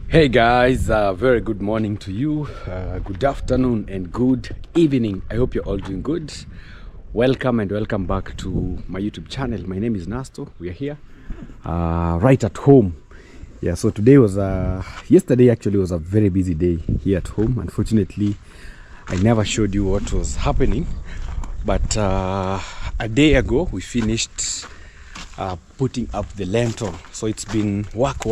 Hey guys, very good morning to you, good afternoon and good evening. I hope you're all doing good. Welcome and welcome back to my YouTube channel. My name is Nasto. We are here right at home. Yeah, so today was yesterday actually was a very busy day here at home. Unfortunately, I never showed you what was happening, but a day ago we finished putting up the lintel. So it's been work.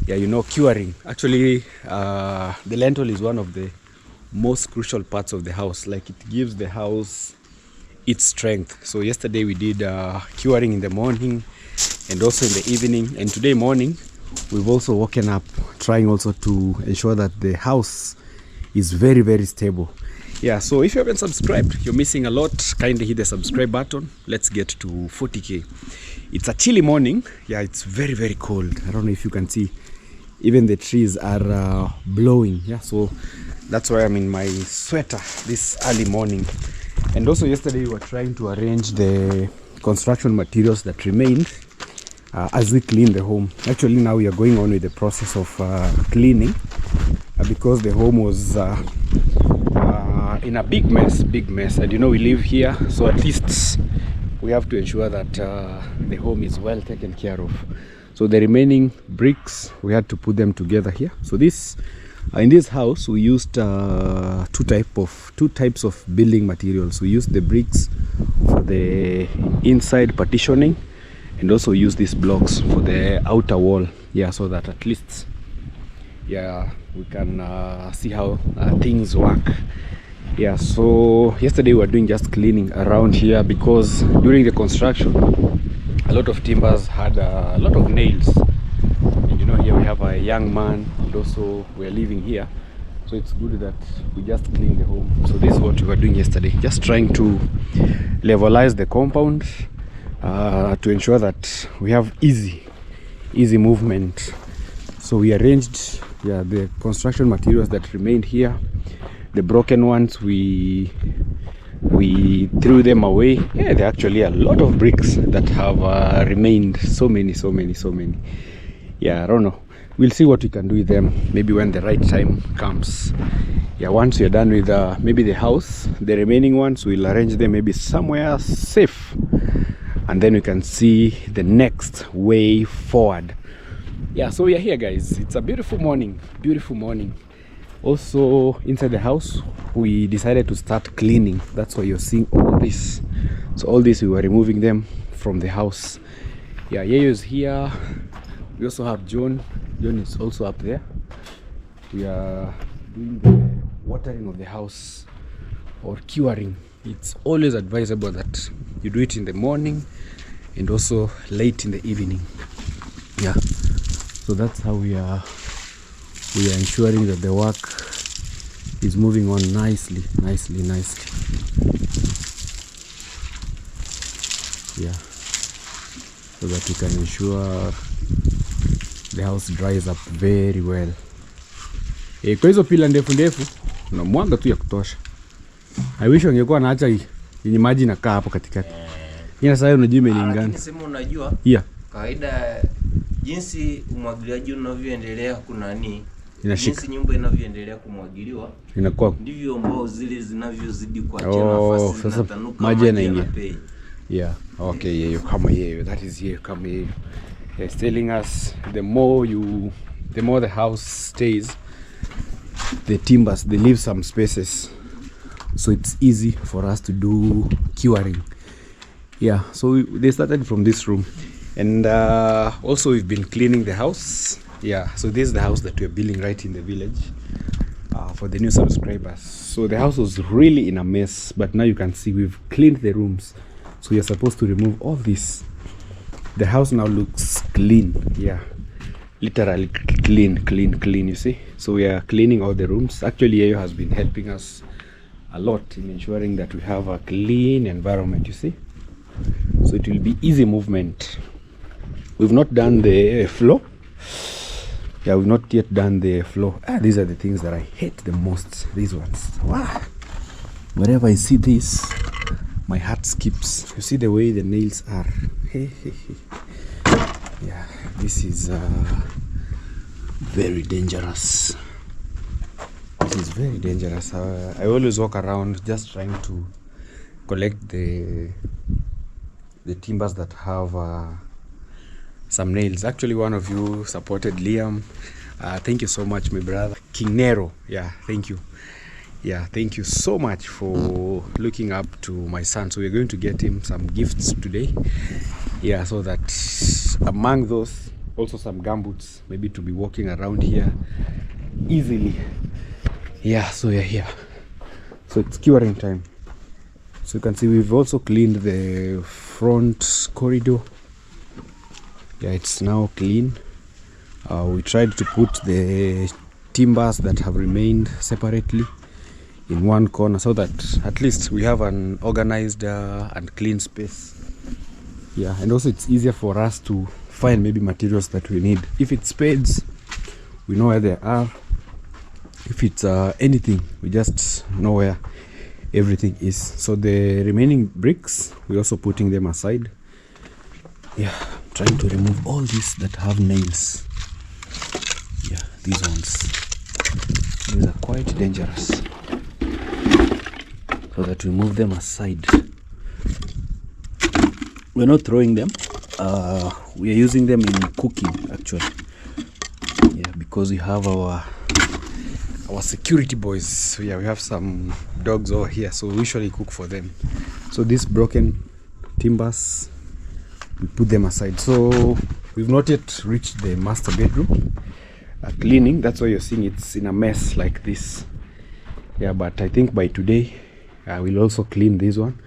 Yeah, you know, curing. Actually, the lintel is one of the most crucial parts of the house. Like, it gives the house its strength. So yesterday we did curing in the morning and also in the evening. And today morning, we've also woken up trying also to ensure that the house is very, very stable. Yeah, so if you haven't subscribed, you're missing a lot. Kindly hit the subscribe button. Let's get to 40K. It's a chilly morning. Yeah, it's very, very cold. I don't know if you can see. Even the trees are blowing. Yeah, so that's why I'm in my sweater this early morning. And also yesterday we were trying to arrange the construction materials that remained as we clean the home. Actually now we are going on with the process of cleaning because the home was in a big mess. And you know, we live here, so at least we have to ensure that the home is well taken care of. So the remaining bricks, we had to put them together here. So this in this house we used two types of building materials. We used the bricks for the inside partitioning, and also use these blocks for the outer wall. Yeah, so that at least, yeah, we can see how things work. Yeah, so yesterday we were doing just cleaning around here because during the construction a lot of timbers had a lot of nails, and you know, here we have a young man, and also we're living here, so it's good that we just clean the home. So this is what we were doing yesterday, just trying to levelize the compound to ensure that we have easy movement. So we arranged, yeah, the construction materials that remained here. The broken ones we threw them away. Yeah, there are actually a lot of bricks that have remained. So many. Yeah, I don't know, we'll see what we can do with them, maybe when the right time comes. Yeah, once we're done with maybe the house, the remaining ones we'll arrange them maybe somewhere safe, and then we can see the next way forward. Yeah, so we are here, guys. It's a beautiful morning. Also inside the house we decided to start cleaning. That's why you're seeing all this. So all this, we were removing them from the house. Yeah, Yayo is here. We also have John is also up there. We are doing the watering of the house, or curing. It's always advisable that you do it in the morning and also late in the evening. Yeah, so that's how we are ensuring that the work is moving on nicely. Yeah, so that we can ensure the house dries up very well. Kwa hizo pila ndefu na mwanga tu ya kutosha. I wish wangekuwa naacha yenye maji na kaa hapo katikati. Ina sasa unajua imelingana. Lakini sema unajua? Yeah. Kawaida jinsi umwagiliaji unavyoendelea kunani? Inashika. Jinsi nyumba inavyoendelea kumwagiliwa inakuwa ndivyo mbao zile zinavyozidi kuachia nafasi zinatanuka, maji yanaingia. Yeah, okay, yeah, you come here. That is here, come here. It's telling us the more the house stays, the timbers, they leave some spaces, so it's easy for us to do curing. Yeah, so they started from this room, and also we've been cleaning the house. Yeah, so this is the house that we're building right in the village for the new subscribers. So the house was really in a mess, but now you can see we've cleaned the rooms. So you're supposed to remove all this. The house now looks clean. Yeah, literally clean, you see. So we are cleaning all the rooms. Actually, Yayo has been helping us a lot in ensuring that we have a clean environment, you see. So it will be easy movement. We've not done the floor. Yeah, we've not yet done the floor. These are the things that I hate the most. These ones. Wow. Whenever I see this, my heart skips. You see the way the nails are. Yeah, this is very dangerous. It is very dangerous. I always walk around just trying to collect the timbers that have some nails. Actually, one of you supported Liam. Thank you so much, my brother King Nero. Yeah, thank you. Yeah, thank you so much for looking up to my son. So we're going to get him some gifts today. Yeah, so that among those also some gumboots, maybe to be walking around here easily. Yeah, so we're here. So it's curing time. So you can see we've also cleaned the front corridor. Yeah, it's now clean. We tried to put the timbers that have remained separately in one corner so that at least we have an organized and clean space. Yeah, and also it's easier for us to find maybe materials that we need. If it's spades, we know where they are. If it's anything, we just know where everything is. So the remaining bricks, we're also putting them aside. Yeah, I'm trying to remove all these that have nails. Yeah, these ones. These are quite dangerous. So that we move them aside. We're not throwing them. We are using them in cooking, actually. Yeah, because we have our security boys. So yeah, we have some dogs over here, so we usually cook for them. So these broken timbers, we put them aside. So we've not yet reached the master bedroom cleaning. That's why you're seeing it's in a mess like this. Yeah, but I think by today we'll also clean this one,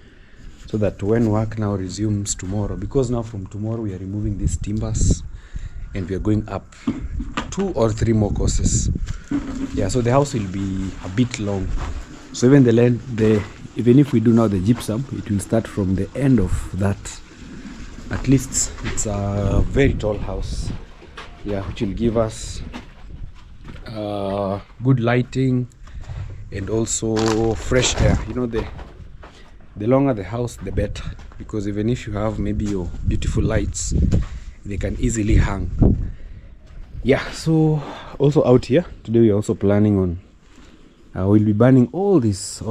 so that when work now resumes tomorrow, because now from tomorrow we are removing these timbers and we are going up 2 or 3 more courses. Yeah, so the house will be a bit long. So even even if we do now the gypsum, it will start from the end of that. At least it's a very tall house. Yeah, which will give us good lighting and also fresh air. You know, the longer the house, the better, because even if you have maybe your beautiful lights, they can easily hang. Yeah, so also out here today we're also planning on we'll be burning all these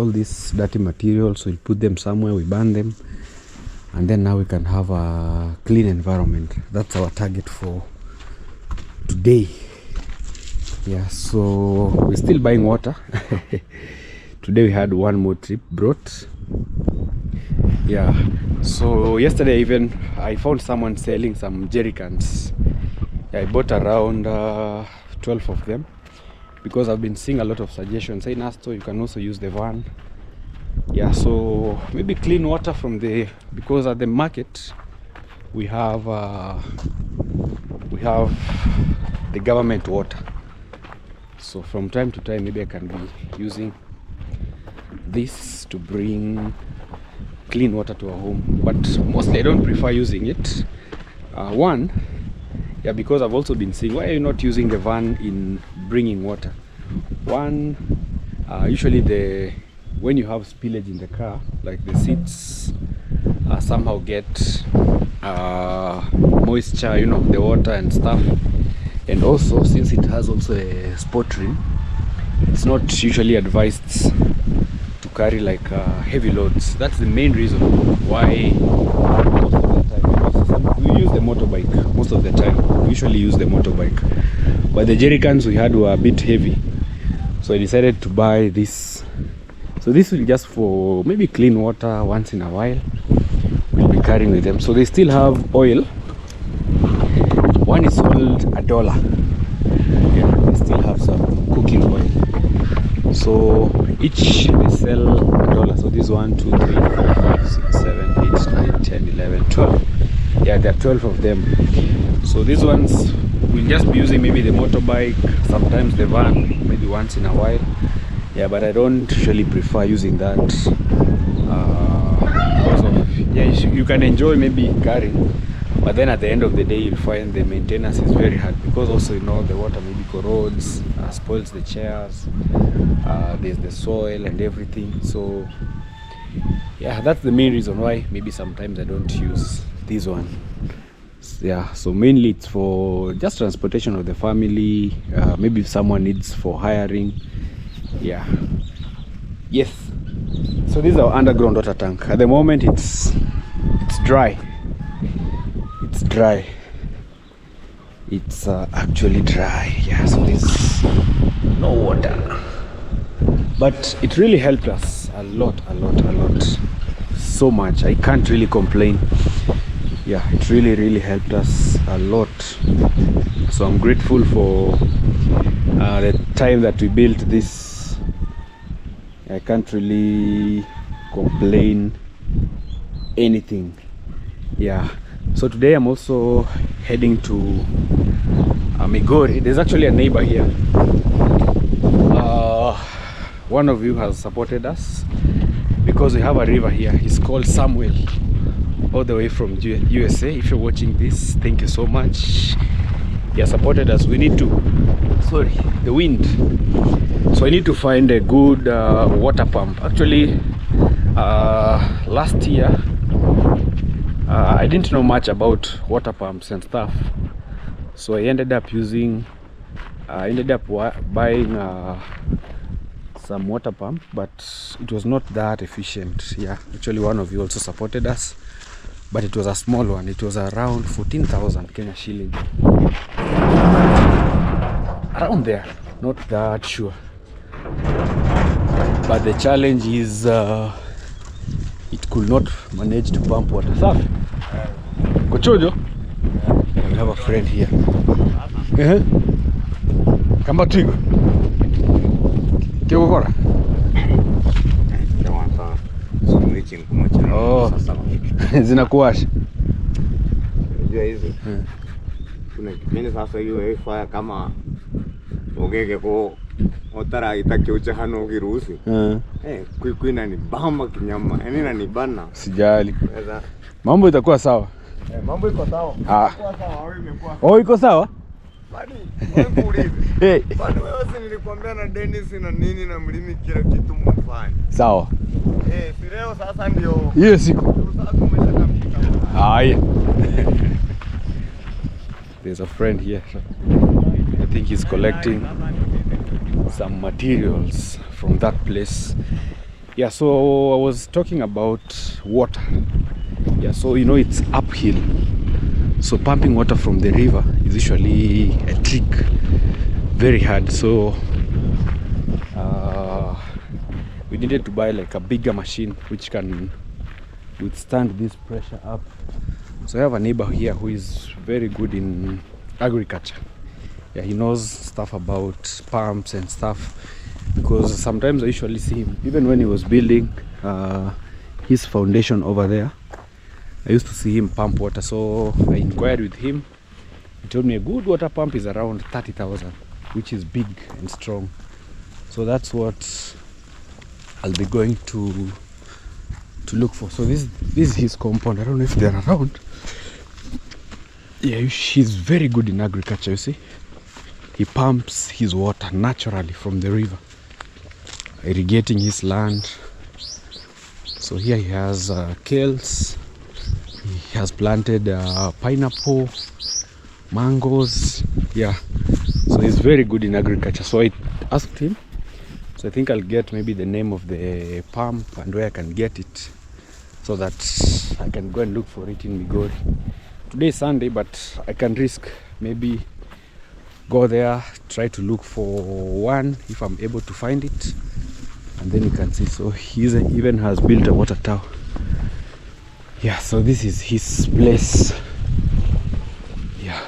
dirty materials. So we'll put them somewhere, we burn them, and then now we can have a clean environment. That's our target for today. Yeah, so we're still buying water. Today we had one more trip brought. Yeah, so yesterday even I found someone selling some jerry cans. Yeah, I bought around 12 of them, because I've been seeing a lot of suggestions saying, Nasto, you can also use the van. Yeah, so maybe clean water from because at the market we have the government water. So from time to time maybe I can be using this to bring clean water to our home, but mostly I don't prefer using it. One, yeah, because I've also been seeing, why are you not using the van in bringing water? One, usually when you have spillage in the car, like the seats somehow get moisture, you know, the water and stuff. And also, since it has also a sport rim, it's not usually advised to carry like heavy loads. That's the main reason why most of the time we use the motorbike. Most of the time we usually use the motorbike, but the jerry cans we had were a bit heavy, so I decided to buy this. So this will just for maybe clean water once in a while. We'll be carrying with them. So they still have oil. One is sold $1. Yeah, they still have some cooking oil. So each they sell $1. So this 1, 2, 3, 4, 5, 6, 7, 8, 9, 10, 11, 12. Yeah, there are 12 of them. So these ones we'll just be using maybe the motorbike, sometimes the van, maybe once in a while. Yeah, but I don't usually prefer using that. Because of, yeah, you can enjoy maybe carrying, but then at the end of the day you'll find the maintenance is very hard, because also, you know, the water maybe corrodes, spoils the chairs, there's the soil and everything. So yeah, that's the main reason why maybe sometimes I don't use this one. Yeah, so mainly it's for just transportation of the family, maybe if someone needs for hiring. Yeah, yes. So this is our underground water tank. At the moment it's dry. It's dry. It's actually dry. Yeah, so there's no water, but it really helped us a lot, so much. I can't really complain. Yeah, it really helped us a lot. So I'm grateful for the time that we built this. I can't really complain anything. Yeah, so today I'm also heading to Migori. There's actually a neighbor here. One of you has supported us because we have a river here. It's called Samuel, all the way from USA. If you're watching this, thank you so much. You supported us. We need to, sorry, the wind. So I need to find a good water pump. Actually, last year I didn't know much about water pumps and stuff, so I ended up buying some water pump, but it was not that efficient. Yeah, actually one of you also supported us, but it was a small one. It was around 14,000 Kenya shilling, around there, not that sure. But the challenge is it could not manage to pump water. Safi Kochojo, we have a friend here. Kamba trigo Kiokora. Oh, zinakuwasha. Unajua hizo. Kuna kipindi sasa hiyo ifaya kama ogege ko otara itakiucha hano ukiruhusi. Kwina ni bamba kinyama. Yaani inanibana. Sijali. Mambo itakuwa sawa. Mambo iko sawa. Iko sawa, wewe imekuwa. Oh, iko sawa? Bali, wewe kuulize. Bali wewe si nilikwambia na Dennis na nini na mlimi kila kitu mfanye. Sawa. Si leo sasa ndio. Hiyo siku. Sasa umeshakamilika. Haya. There's a friend here. I think he's collecting some materials from that place. Yeah, so I was talking about water. Yeah, so you know it's uphill. So pumping water from the river is usually a trick, very hard. So we needed to buy like a bigger machine which can withstand this pressure up. So I have a neighbor here who is very good in agriculture. Yeah, he knows stuff about pumps and stuff, because sometimes I usually see him, even when he was building his foundation over there, I used to see him pump water. So I inquired with him. He told me a good water pump is around 30,000, which is big and strong. So that's what I'll be going to look for. So this is his compound. I don't know if they're around. Yeah, he's very good in agriculture, you see. He pumps his water naturally from the river, irrigating his land. So here he has kales. He has planted pineapple, mangoes. Yeah, so he's very good in agriculture. So I asked him. So I think I'll get maybe the name of the pump and where I can get it, so that I can go and look for it in Migori. Today is Sunday, but I can risk maybe go there, try to look for one if I'm able to find it, and then you can see. So he even has built a water tower. Yeah, so this is his place. Yeah,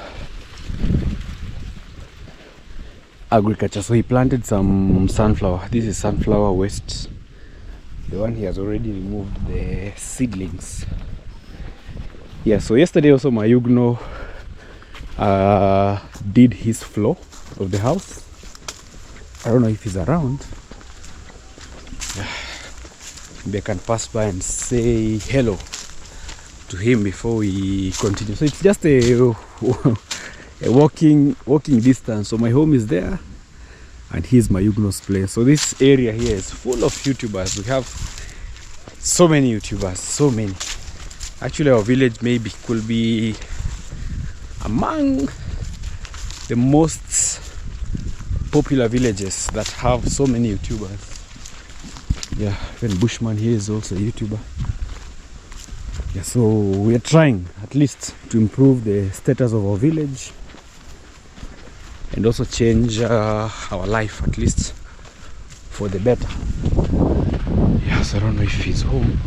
agriculture. So he planted some sunflower. This is sunflower waste. The one he has already removed the seedlings. Yeah, so yesterday also Mayugno did his floor of the house. I don't know if he's around. Maybe I can pass by and say hello to him before we continue. So it's just a walking distance. So my home is there, and here's Mayugno's place. So this area here is full of YouTubers. We have so many YouTubers, so many. Actually, our village maybe could be among the most popular villages that have so many YouTubers. Yeah, even Bushman here is also a YouTuber. Yeah, so we are trying at least to improve the status of our village and also change our life at least for the better. Yes, I don't know if he's home.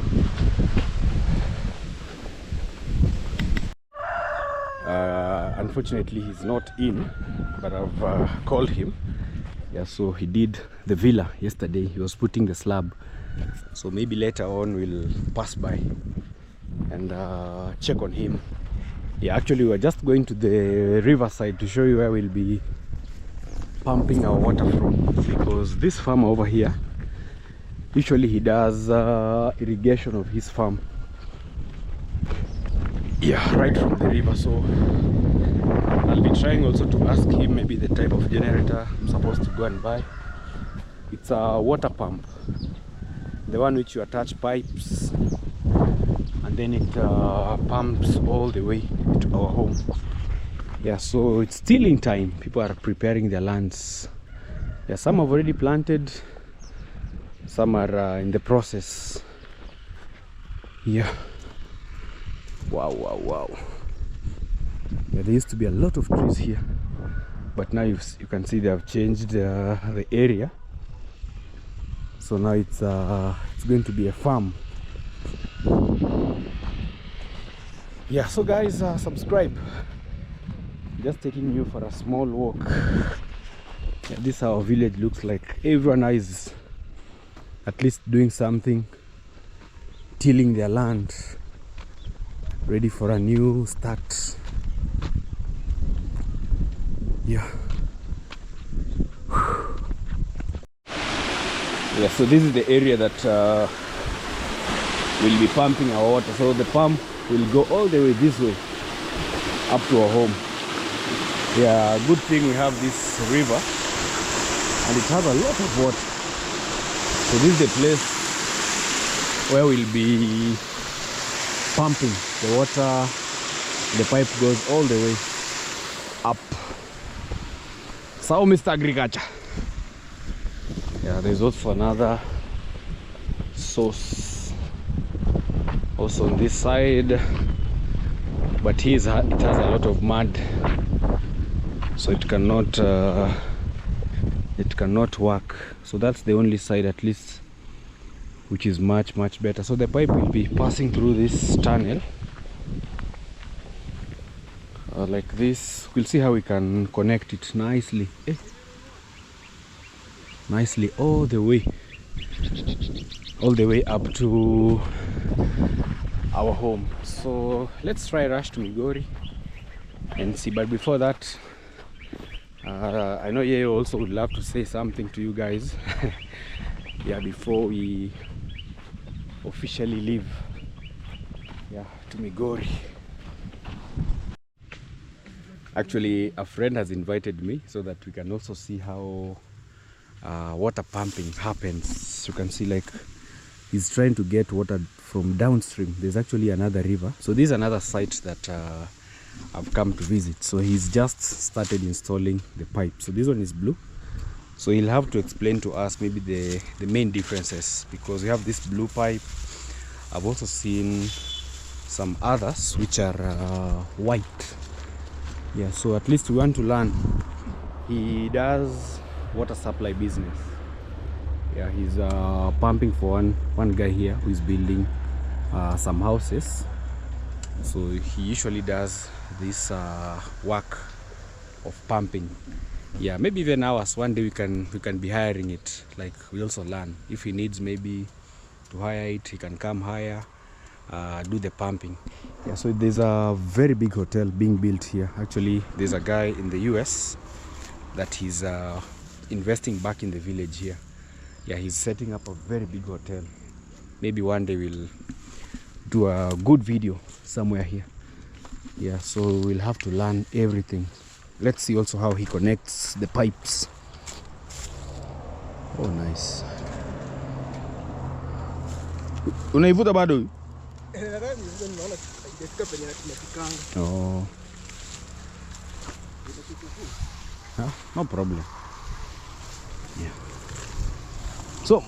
Unfortunately, he's not in, but I've called him. Yeah, so he did the villa yesterday. He was putting the slab. So maybe later on we'll pass by and check on him. Yeah, actually we're just going to the riverside to show you where we'll be pumping our water from, because this farmer over here, usually he does irrigation of his farm, yeah, right from the river. So I'll be trying also to ask him maybe the type of generator I'm supposed to go and buy. It's a water pump, the one which you attach pipes and then it pumps all the way to our home. Yeah, so it's still in time. People are preparing their lands. Yeah, some have already planted, some are in the process. Yeah. Wow. Yeah, there used to be a lot of trees here, but now you can see they have changed the area. So now it's going to be a farm. Yeah, so guys, subscribe. Just taking you for a small walk. Yeah, this is how our village looks like. Everyone is at least doing something, tilling their land, ready for a new start. Yeah. Yeah, so this is the area that we'll be pumping our water. So the pump will go all the way this way up to our home. Yeah, good thing we have this river and it has a lot of water. So this is the place where we'll be pumping the water. The pipe goes all the way up. So Mr. Agriculture. Yeah, there's also another source also on this side, but it has a lot of mud, so it cannot work. So that's the only side at least which is much better. So the pipe will be passing through this tunnel like this. We'll see how we can connect it nicely. Nicely all the way up to our home. So let's try rush to Migori and see. But before that, I know you also would love to say something to you guys. Yeah, before we officially leave, yeah, to Migori. Actually, a friend has invited me so that we can also see how water pumping happens. You can see, like, he's trying to get water from downstream. There's actually another river. So this is another site that I've come to visit. So he's just started installing the pipe. So this one is blue. So he'll have to explain to us maybe the main differences, because we have this blue pipe. I've also seen some others which are white. Yeah, so at least we want to learn. He does water supply business. Yeah, he's pumping for one guy here who is building some houses. So he usually does this work of pumping. Yeah, maybe even ours one day we can be hiring it. Like, we also learn. If he needs maybe to hire it, he can come hire, do the pumping. Yeah, so there's a very big hotel being built here. Actually, there's a guy in the US that he's investing back in the village here. Yeah, he's setting up a very big hotel. Maybe one day we'll do a good video somewhere here. Yeah, so we'll have to learn everything. Let's see also how he connects the pipes. Oh, nice. Unaivuta bado? Oh. Huh? No problem. Yeah. So,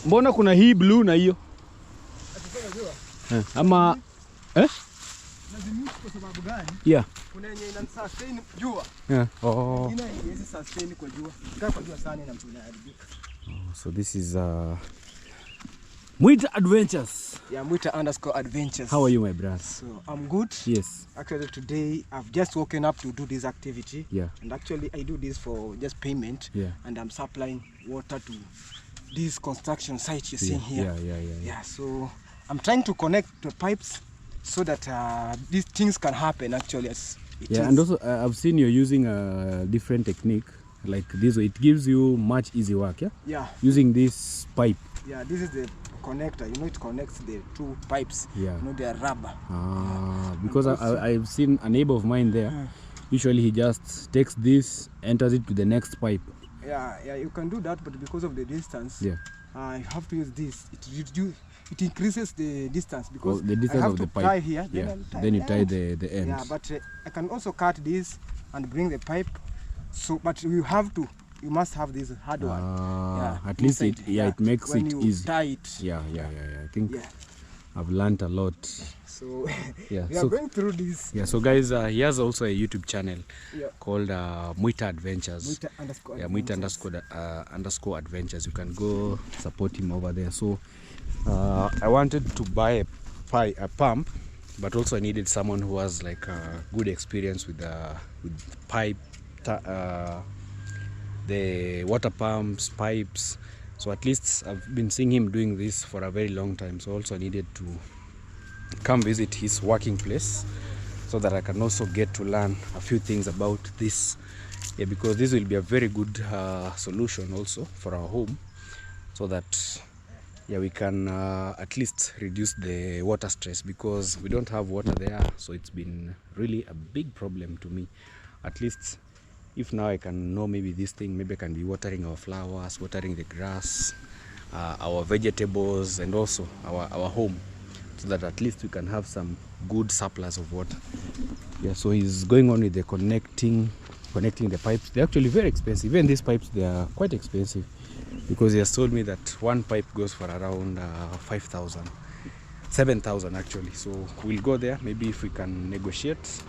mbona kuna hii blue na hiyo? Ama lazima kwa sababu gani? Yeah. Kuna yenye ina sustain jua. Yeah. Oh. Ina hizi sustain kwa jua. Kama kwa jua sana inaharibika. Oh, so this is Mwita Adventures. Yeah, Mwita_adventures. How are you, my brother? So I'm good. Yes. Actually today I've just woken up to do this activity. Yeah. And actually I do this for just payment. Yeah. And I'm supplying water to this construction site you're seeing here. Yeah. So I'm trying to connect the pipes so that these things can happen actually as it is. And also I've seen you're using a different technique like this. It gives you much easy work, yeah? Yeah. Using this pipe. Yeah, this is the connector. You know, it connects the two pipes. Yeah. You know, they are rubber. Because I've seen a neighbor of mine there. Usually he just takes this, enters it to the next pipe. Yeah, you can do that, but because of the distance, yeah, you have to use this. It increases the distance because the distance I have of to the pipe. tie here. Yeah. Then You tie the end. Yeah, but I can also cut this and bring the pipe. So, but you must have this hard one. Yeah, at least it makes when it you easy. Tie it. Yeah. I think I've learned a lot. So yeah, we are going through this. Yeah, so guys, he has also a YouTube channel called Mwita Adventures. Mwita _adventures. You can go support him over there. So I wanted to buy a pump, but also I needed someone who has like a good experience with pipe, the water pumps, pipes. So at least I've been seeing him doing this for a very long time. So also I needed to come visit his working place so that I can also get to learn a few things about this. Yeah, because this will be a very good solution also for our home, so that we can at least reduce the water stress, because we don't have water there. So it's been really a big problem to me. At least if now I can know maybe this thing, maybe I can be watering our flowers, watering the grass, our vegetables, and also our home, so that at least we can have some good surplus of water. Yeah, so he's going on with the connecting the pipes. They're actually very expensive. Even these pipes, they are quite expensive, because he has told me that one pipe goes for around 5,000, 7,000 actually. So we'll go there, maybe if we can negotiate,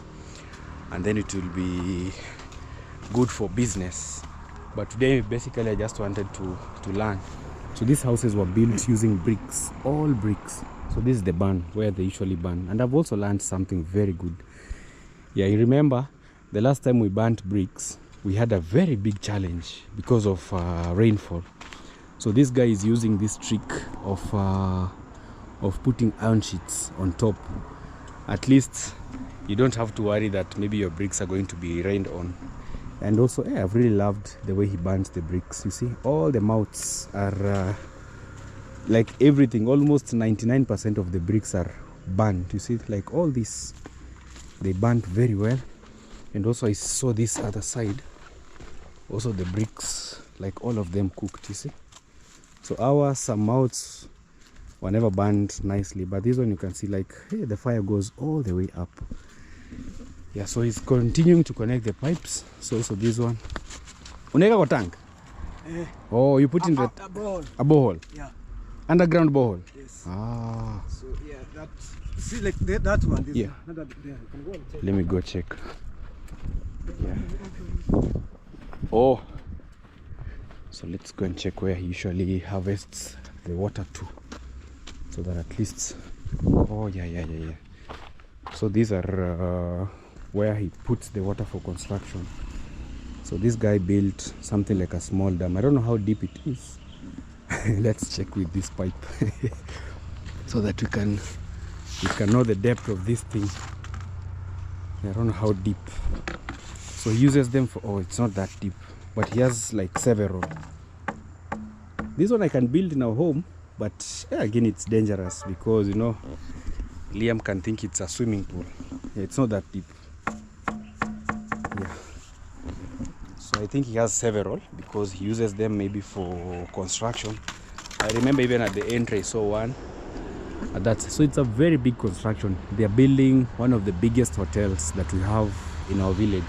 and then it will be good for business. But today basically I just wanted to learn. So these houses were built using bricks, all bricks. So this is the barn where they usually burn. And I've also learned something very good. Yeah, you remember the last time we burnt bricks, we had a very big challenge because of rainfall. So this guy is using this trick of putting iron sheets on top. At least you don't have to worry that maybe your bricks are going to be rained on. And also, I've really loved the way he burns the bricks. You see, all the mouths are like everything, almost 99% of the bricks are burnt. You see, like all this, they burnt very well. And also I saw this other side, also the bricks, like all of them cooked, you see. So some mouths were never burned nicely, but this one you can see, like, hey, the fire goes all the way up. Yeah, so he's continuing to connect the pipes. So also this one. Uneka kwa tank? Oh, you put in a borehole? Yeah. Underground borehole? Yes. So yeah, that, see, like that one. This one. There. You can go and check. Let me go check. Yeah. Oh. So let's go and check where he usually harvests the water to, so that at least. Oh yeah. So these are where he puts the water for construction. So this guy built something like a small dam. I don't know how deep it is. Let's check with this pipe so that we can know the depth of this thing. I don't know how deep. So he uses them for, oh, it's not that deep, but he has like several. This one I can build in our home, but again it's dangerous because, you know, Liam can think it's a swimming pool. Yeah, it's not that deep. Yeah. So I think he has several because he uses them maybe for construction. I remember even at the entry I saw one. So it's a very big construction. They are building one of the biggest hotels that we have in our village.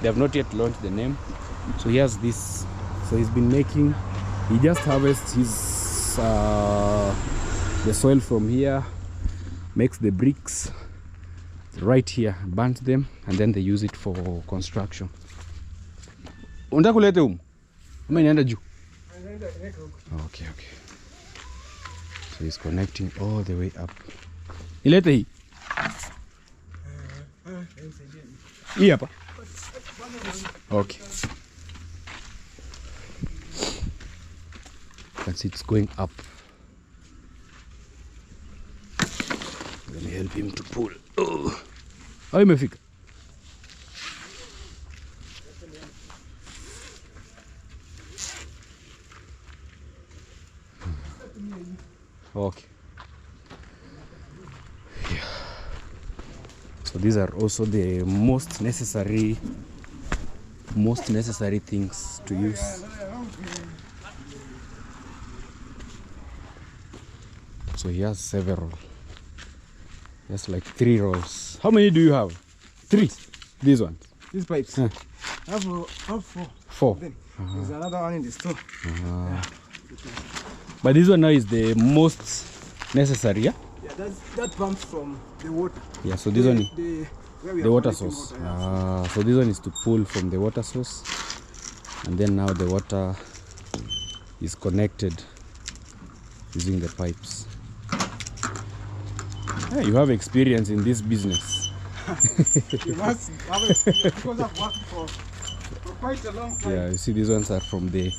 They have not yet launched the name. So he has this. So he's been making. He just harvests his the soil from here, makes the bricks right here, burns them, and then they use it for construction. Unataka kulete humu? Ama inaenda juu? Okay, okay. So he's connecting all the way up. Ilete hii. Hii hapa. Okay. You can see it's going up. Let me help him to pull. Oh. How imefika? Okay. Yeah. So these are also the most necessary things to use. So he has several. He has like 3 rolls. How many do you have? 3. These ones. These pipes. Huh. I have 4. 4. Then there's another one in the store. Yeah. But this one now is the most necessary, yeah? Yeah, that pumps from the water. Yeah, so this one, where we the are water collecting source. water, yeah. So this one is to pull from the water source, and then now the water is connected using the pipes. Yeah, you have experience in this business. You must have it because I've worked for quite a long time. Yeah, you see these ones are from the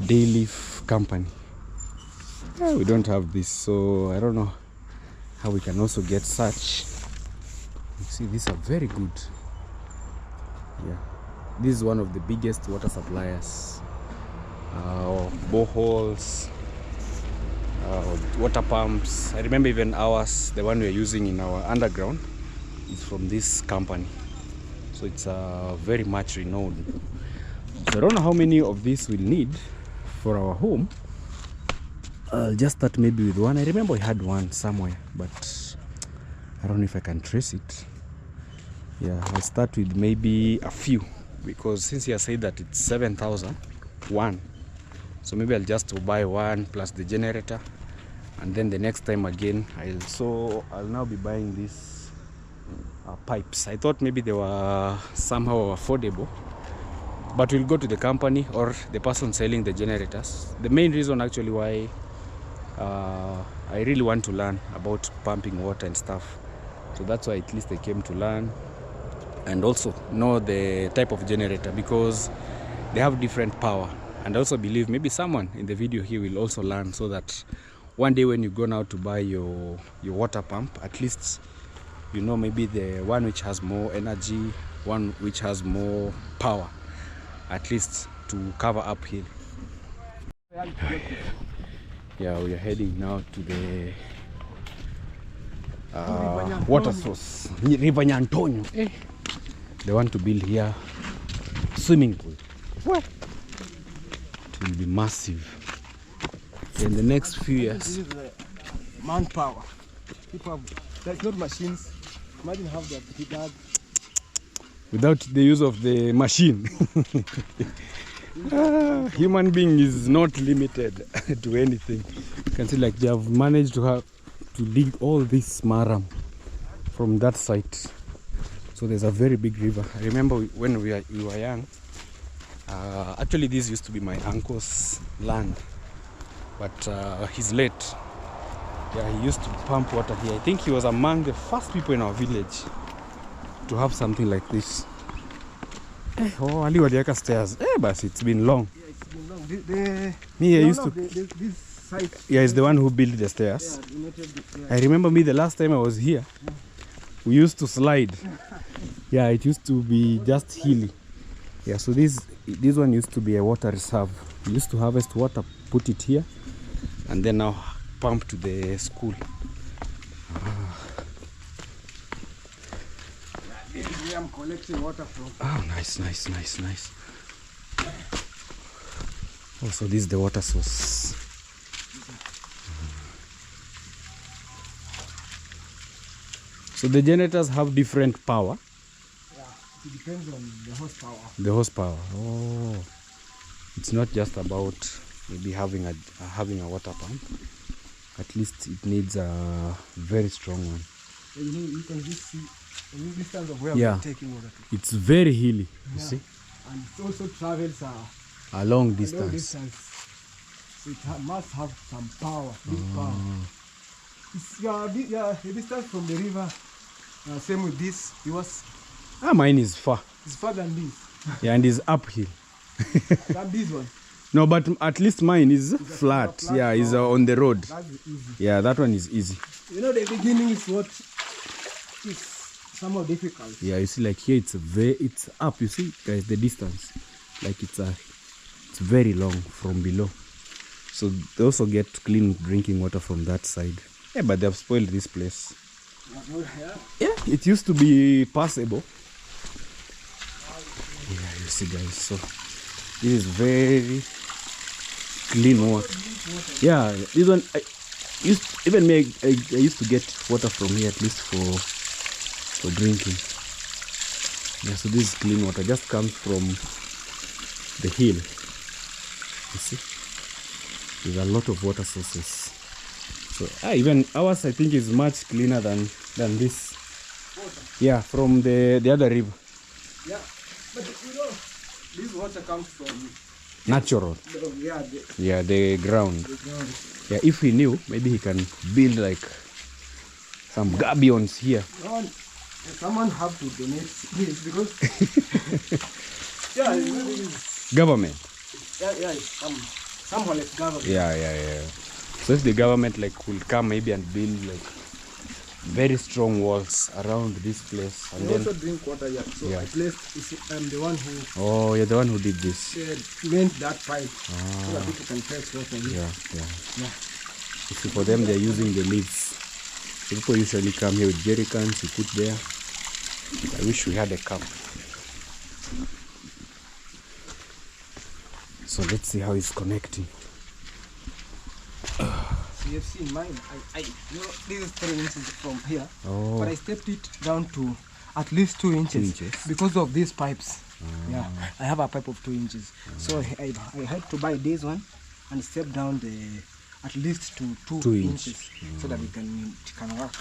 Day Leaf company. Yeah, we don't have this, so I don't know how we can also get such. You see, these are very good. Yeah, this is one of the biggest water suppliers. Boreholes, water pumps. I remember even ours, the one we are using in our underground, is from this company. So it's very much renowned. So I don't know how many of these we'll need for our home. I'll just start maybe with one. I remember we had one somewhere, but I don't know if I can trace it. Yeah, I'll start with maybe a few, because since you said that it's 7,000 one, so maybe I'll just buy one plus the generator, and then the next time again I'll now be buying these pipes. I thought maybe they were somehow affordable, but we'll go to the company or the person selling the generators. The main reason actually why I really want to learn about pumping water and stuff, so that's why at least I came to learn and also know the type of generator, because they have different power. And I also believe maybe someone in the video here will also learn, so that one day when you go now to buy your water pump, at least you know maybe the one which has more energy, one which has more power, at least to cover uphill. Yeah, we are heading now to the water source, River Nyantonyo. They want to build here swimming pool. What? It will be massive in the next few years. This is the manpower. People have, that's not machines. Imagine how they have done without the use of the machine. Human being is not limited to anything. You can see like they have managed to dig all this maram from that site. So there's a very big river. I remember when we were young, actually this used to be my uncle's land, but he's late. Yeah, he used to pump water here. I think he was among the first people in our village to have something like this. Oh, Ali waliweka stairs. But it's been long. Yeah, it's been long. Me, I used to. This site. Yeah, it's the one who built the stairs. Yeah, I remember me the last time I was here, we used to slide. Yeah, it used to be just hilly. Yeah, so this one used to be a water reserve. We used to harvest water, put it here, and then now pump to the school. This is where I'm collecting water from. Oh, nice. Also, this is the water source. So the generators have different power. Yeah, It depends on the horsepower. The horsepower. Oh, it's not just about maybe having a water pump. At least it needs a very strong one. You can just see the distance of where Yeah. we're taking water to. It's very hilly, you see, And it also travels a long a distance. long distance. So it must have some power, big power. It's the distance from the river. Same with this. Yours Ah, mine is far. is further than this. Yeah, and is uphill. Than this one. No, but at least mine is flat. flat Yeah, is on the road. That's easy. Yeah, that one is easy. You know, the beginning is what is somewhat difficult. Yeah, you see, like here it's up. You see, guys, the distance, like it's very long from below. So they also get clean drinking water from that side. Yeah, but they have spoiled this place. Yeah, it used to be passable. Yeah, you see, guys. So this is very clean water. Yeah, this one. Even me, I used to get water from here at least for drinking. Yeah, so this is clean water. Just comes from the hill. You see, there's a lot of water sources. So even ours, I think, is much cleaner than this. Water. Yeah, from the other river. Yeah, but you know, this water comes from Natural. the ground. ground. Yeah, if he knew, maybe he can build like some gabions here. Someone have to donate this because yeah, you know, this is, Government. someone like government. Yeah. So if the government like will come maybe and build like very strong walls around this place, and We then also drink water here, so Yeah. at least I'm the one who oh, you're the one who did this. meant that pipe so that people can fetch water here. Yeah. Yeah. You see, for them they're using the leaves. So people usually come here with jerry cans, you put there. I wish we had a cup. So let's see how it's connecting. So you've seen mine. I you know, this is 3 inches from here, Oh. but I stepped it down to at least 2 inches, 2 inches. because of these pipes. Yeah, I have a pipe of 2 inches, so I had to buy this one and step down at least to 2 2 inches so that it can work.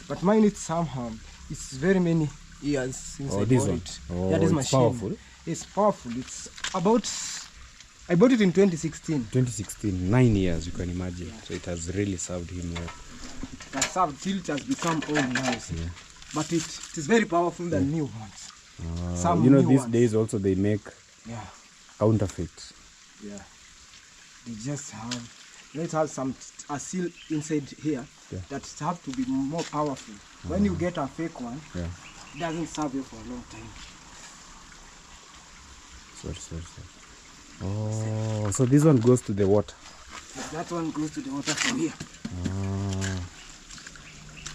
But mine is somehow it's very many years since I this bought one. it. Oh, Yeah, this it's machine. powerful. It's powerful. It's about I bought it in 2016. 2016, 9 years, you can imagine. So it has really served him well. It has served till it has become old now. See. But it is very powerful than new ones. Some You know, new these ones. days also they make Yeah, counterfeit. yeah. They just have, it has a seal inside here that have to be more powerful. When you get a fake one, Yeah. it doesn't serve you for a long time. Sorry. Oh, so this one goes to the water. That one goes to the water from here.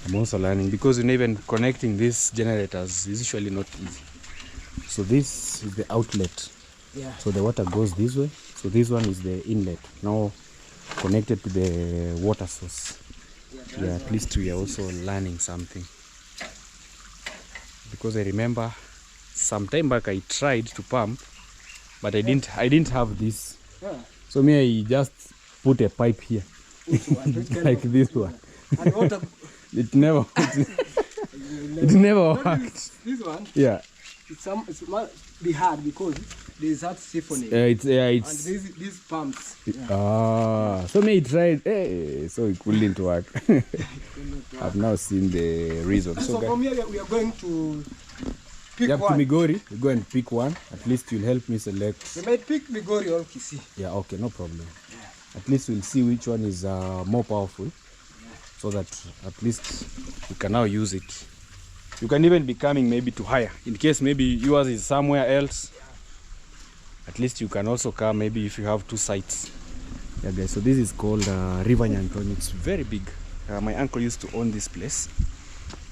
I'm also learning because even connecting these generators is usually not easy. So this is the outlet. Yeah. So the water goes this way. So this one is the inlet. Now connected to the water source. Yeah, at least we are also learning something. Because I remember some time back I tried to pump, but I didn't have this. Yeah. So me I just put a pipe here. Which one? Which kind Like of- this one. And water. It never it never worked. This one, Yeah. it must be hard because there is that siphoning. It's And these pumps. so me tried, so it couldn't work. I've now seen the reason. So So guys, from here we are going to pick you have to one. Migori, you go and pick one. At least you'll help me select. We might pick Migori or Kisii. Yeah, okay, no problem. At least we'll see which one is more powerful, so that at least we can now use it. You can even be coming maybe to hire in case maybe yours is somewhere else. At least you can also come maybe if you have 2 sites. Yeah, guys. So this is called River Nyanton. It's very big. My uncle used to own this place,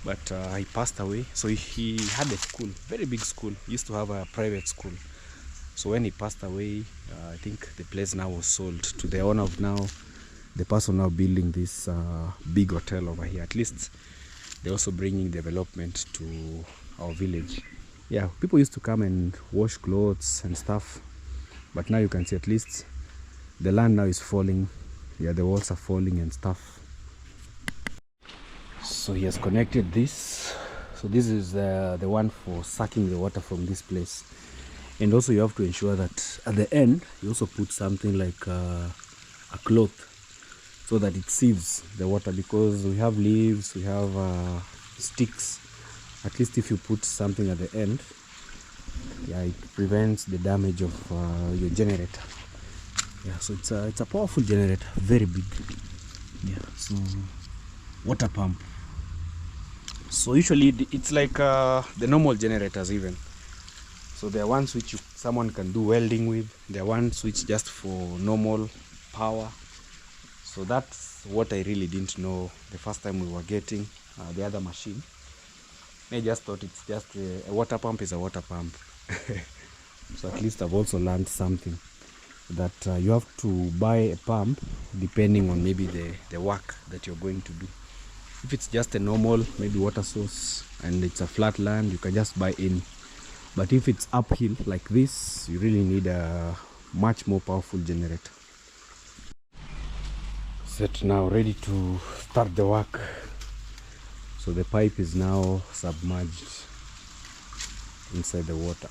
but he passed away. So he had a school, very big school. He used to have a private school. So when he passed away, I think the place now was sold to the owner of now, the person now building this big hotel over here. At least they're also bringing development to our village. yeah, people used to come and wash clothes and stuff, but now you can see at least the land now is falling. Yeah, the walls are falling and stuff. So he has connected this. So this is the one for sucking the water from this place. And also you have to ensure that at the end you also put something like a cloth, so that it sieves the water, because we have leaves, we have sticks. At least if you put something at the end, yeah, it prevents the damage of your generator. Yeah, so it's a powerful generator, very big. Yeah, so water pump. So usually it's like the normal generators even. So there are ones which someone can do welding with. There are ones which just for normal power. So that's what I really didn't know the first time we were getting the other machine. I just thought it's just a water pump is a water pump. So at least I've also learned something, that you have to buy a pump depending on maybe the work that you're going to do. If it's just a normal maybe water source and it's a flat land, you can just buy any. But if it's uphill like this, you really need a much more powerful generator. Set now, ready to start the work. So the pipe is now submerged inside the water.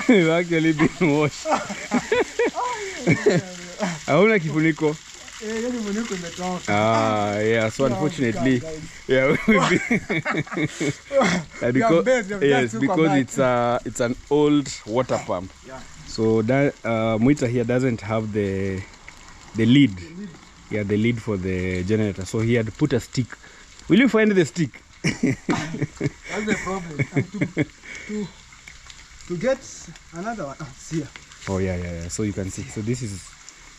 It's actually been washed. Hauna kifuniko. Yeah, so unfortunately, yeah, because it's an old water pump. So that Muita here doesn't have the lid. Yeah, the lid for the generator. So he had put a stick. Will you find the stick? That's the problem. And to get another one, here. Oh yeah. So you can see. So this is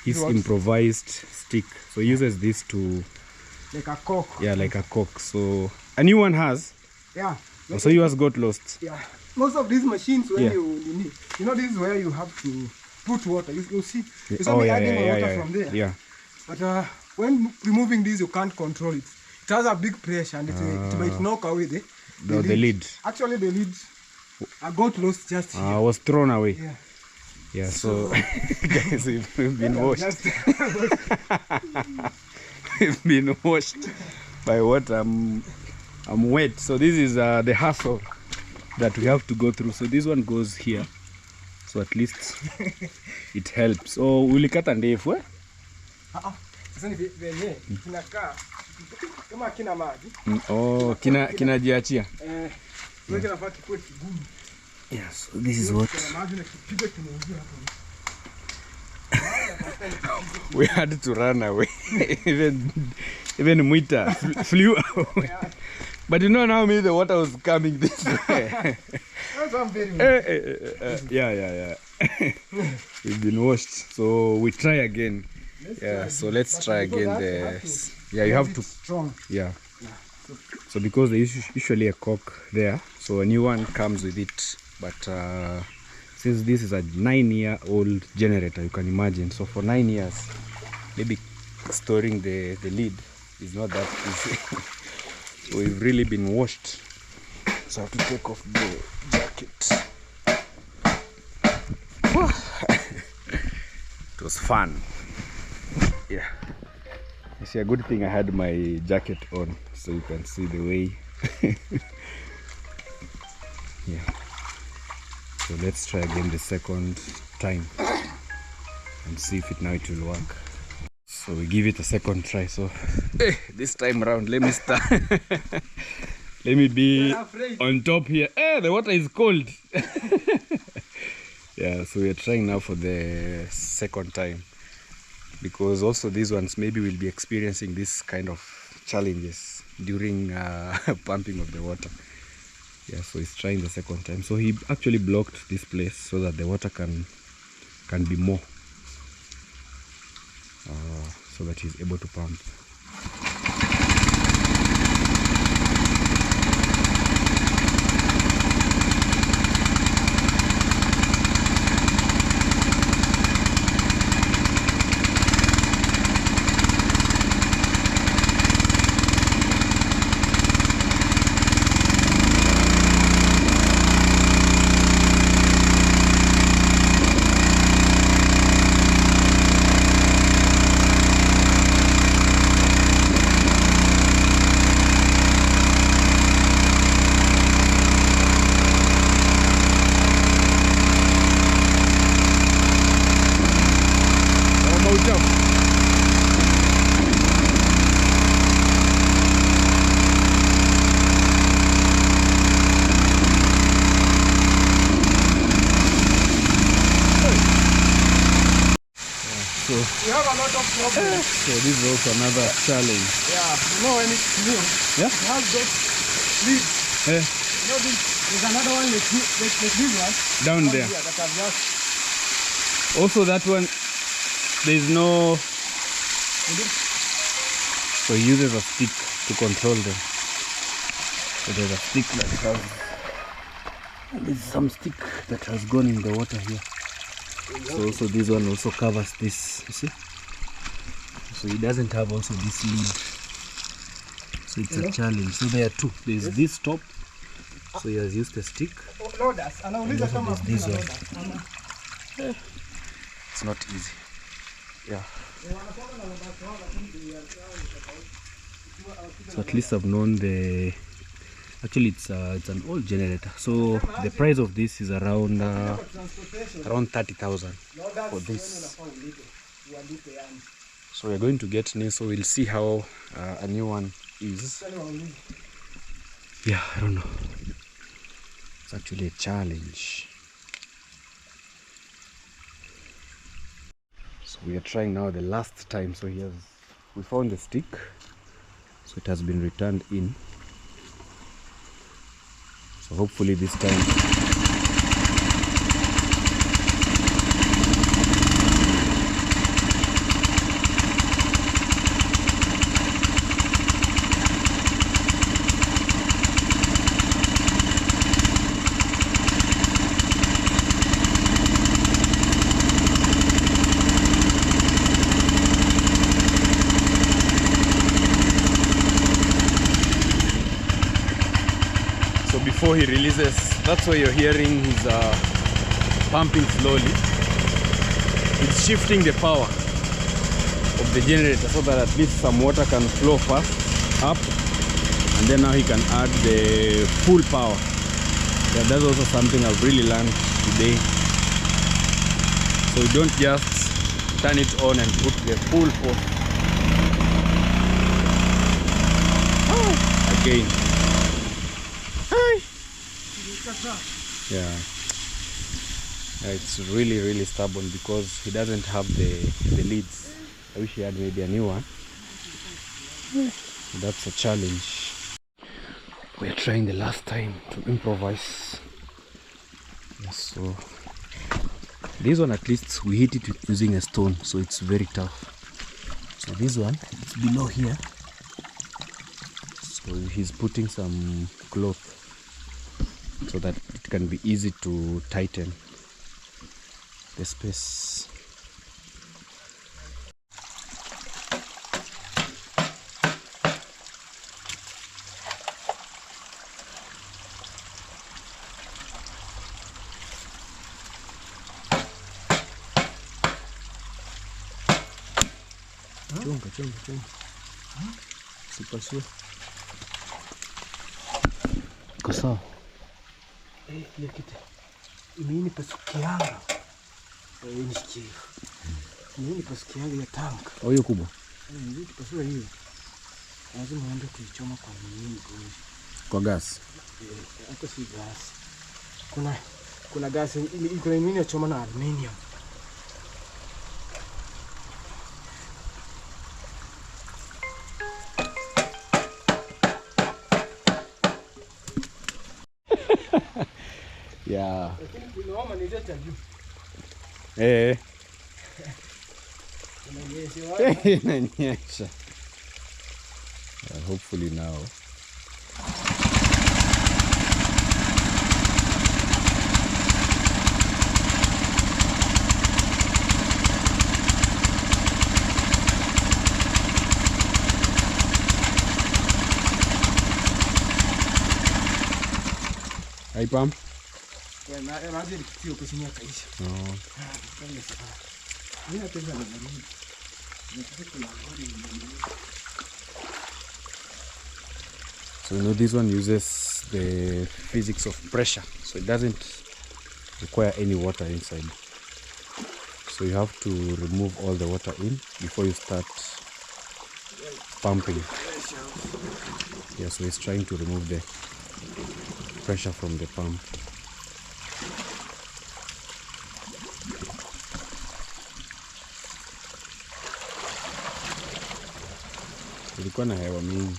his improvised stick. So he uses this to like a cock. Yeah, like a cock. So a new one has. Yeah. Oh, so yours got lost. Yeah. Most of these machines, when you need, this is where you have to put water. You see, it's only adding water from there. Yeah. But when removing this, you can't control it. It has a big pressure, and it might knock away the lid. Actually, the lid got lost just here. Was thrown away. Yeah. Yeah. So guys, we've been washed. We've been washed by water. I'm wet. So this is the hassle that we have to go through. So this one goes here. So at least it helps. Oh, ulikata ndefu? Oh, kinajiachia. Yeah, so this is what we had to run away. even Muita flew away. But you know now, the water was coming this way. Yeah. We've been washed, so we try again. Yeah, so let's try again. Yeah, you have to. Yeah. So because there's usually a cock there, so a new one comes with it. But since this is a 9-year-old generator, you can imagine. So for 9 years, maybe storing the lid is not that easy. So we've really been washed. So I have to take off the jacket. It was fun. Yeah. It's a good thing I had my jacket on, so you can see the way. Yeah. So let's try again the second time and see if it will work. So we give it a second try. So this time around, let me start. Let me be on top here. The water is cold. Yeah, so we are trying now for the second time, because also these ones maybe will be experiencing this kind of challenges during pumping of the water. Yeah, so he's trying the second time. So he actually blocked this place so that the water can be more, so that he's able to pump. We have a lot of problems. So this is also another challenge. Yeah, you know when it's new, Yeah? it has those leaves. Eh, You know, there's another one like this one. down One there. here that I've just... Also that one, there's no... So he uses a stick to control them. So there's a stick that has... There's some stick that has gone in the water here. So also this one also covers this, you see? So he doesn't have also this lid. So it's a challenge. So there are two. There's this top. So he has used a stick. Loaders. Anauliza kama There's this one. loaders. It's not easy. Yeah. So at least I've known the... Actually it's an old generator. So the price of this is around 30,000 for this. So we're going to get new, so we'll see how a new one is. Yeah, I don't know. It's actually a challenge. So we are trying now the last time. So we found the stick. So it has been returned in. So hopefully this time. Before he releases, that's why you're hearing he's pumping slowly. It's shifting the power of the generator so that at least some water can flow fast up, and then now he can add the full power. Yeah, that's also something I've really learned today. So you don't just turn it on and put the full force. Again. Yeah, it's really stubborn because he doesn't have the leads. I wish he had maybe a new one. That's a challenge. We're trying the last time to improvise. Yes, so this one at least we hit it using a stone, so it's very tough. So this one, it's below here. So he's putting some cloth so that it can be easy to tighten the space. Chunga. Sipasua. Iko sawa. Ile kitu. Ini pasukianga. Ini chief. Mimi nipasukianga ya tank. Oh, hiyo kubwa. Ndio kipasua hiyo. Lazima uende kuichoma kwa nini kwa gas. Hata si gas. Kuna gas iko nini inachoma na aluminium. Yeah. Lakini tunaomba ni zote juu. Inanyesha. Hopefully now. Hai pump. So this one uses the physics of pressure, so it doesn't require any water inside. So you have to remove all the water in before you start pumping. Yeah, so it's trying to remove the pressure from the pump. Ilikuwa na hewa mingi.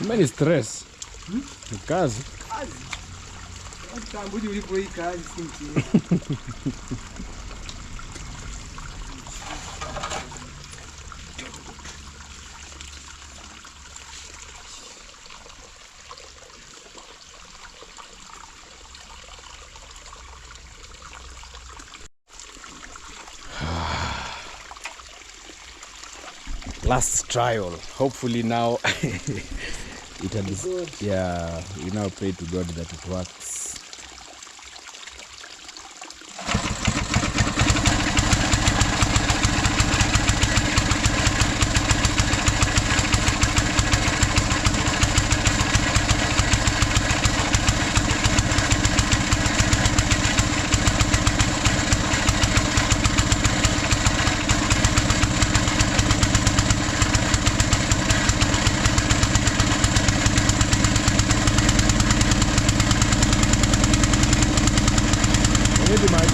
Mani stress. Kazi. Tambudi ulipo hii kazi simti. Last trial. Hopefully now it has, yeah, we now pray to God that it works. Maybe my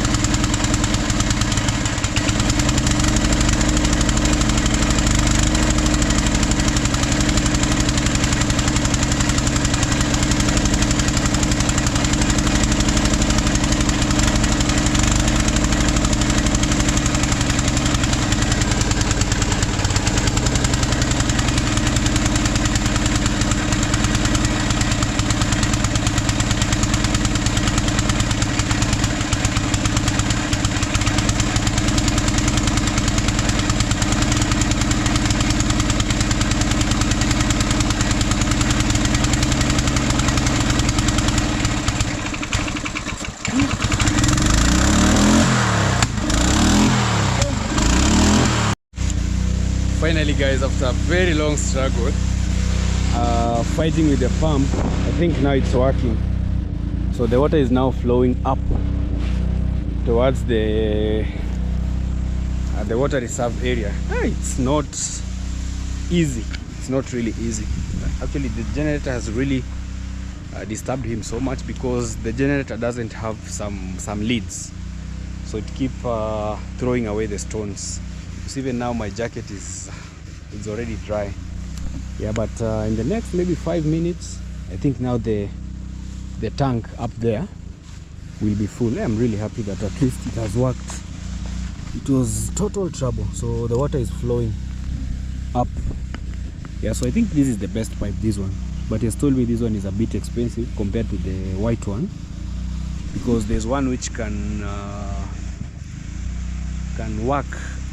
finally, guys, after a very long struggle, fighting with the pump, I think now it's working. So the water is now flowing up towards the water reserve area. It's not easy. It's not really easy. Actually, the generator has really disturbed him so much because the generator doesn't have some leads, so it keep throwing away the stones. Even now my jacket is already dry. Yeah, but in the next maybe 5 minutes, I think now the tank up there will be full. I'm really happy that at least it has worked. It was total trouble. So the water is flowing up Yeah, so I think this is the best pipe, this one. But he has told me this one is a bit expensive compared to the white one, because there's one which can work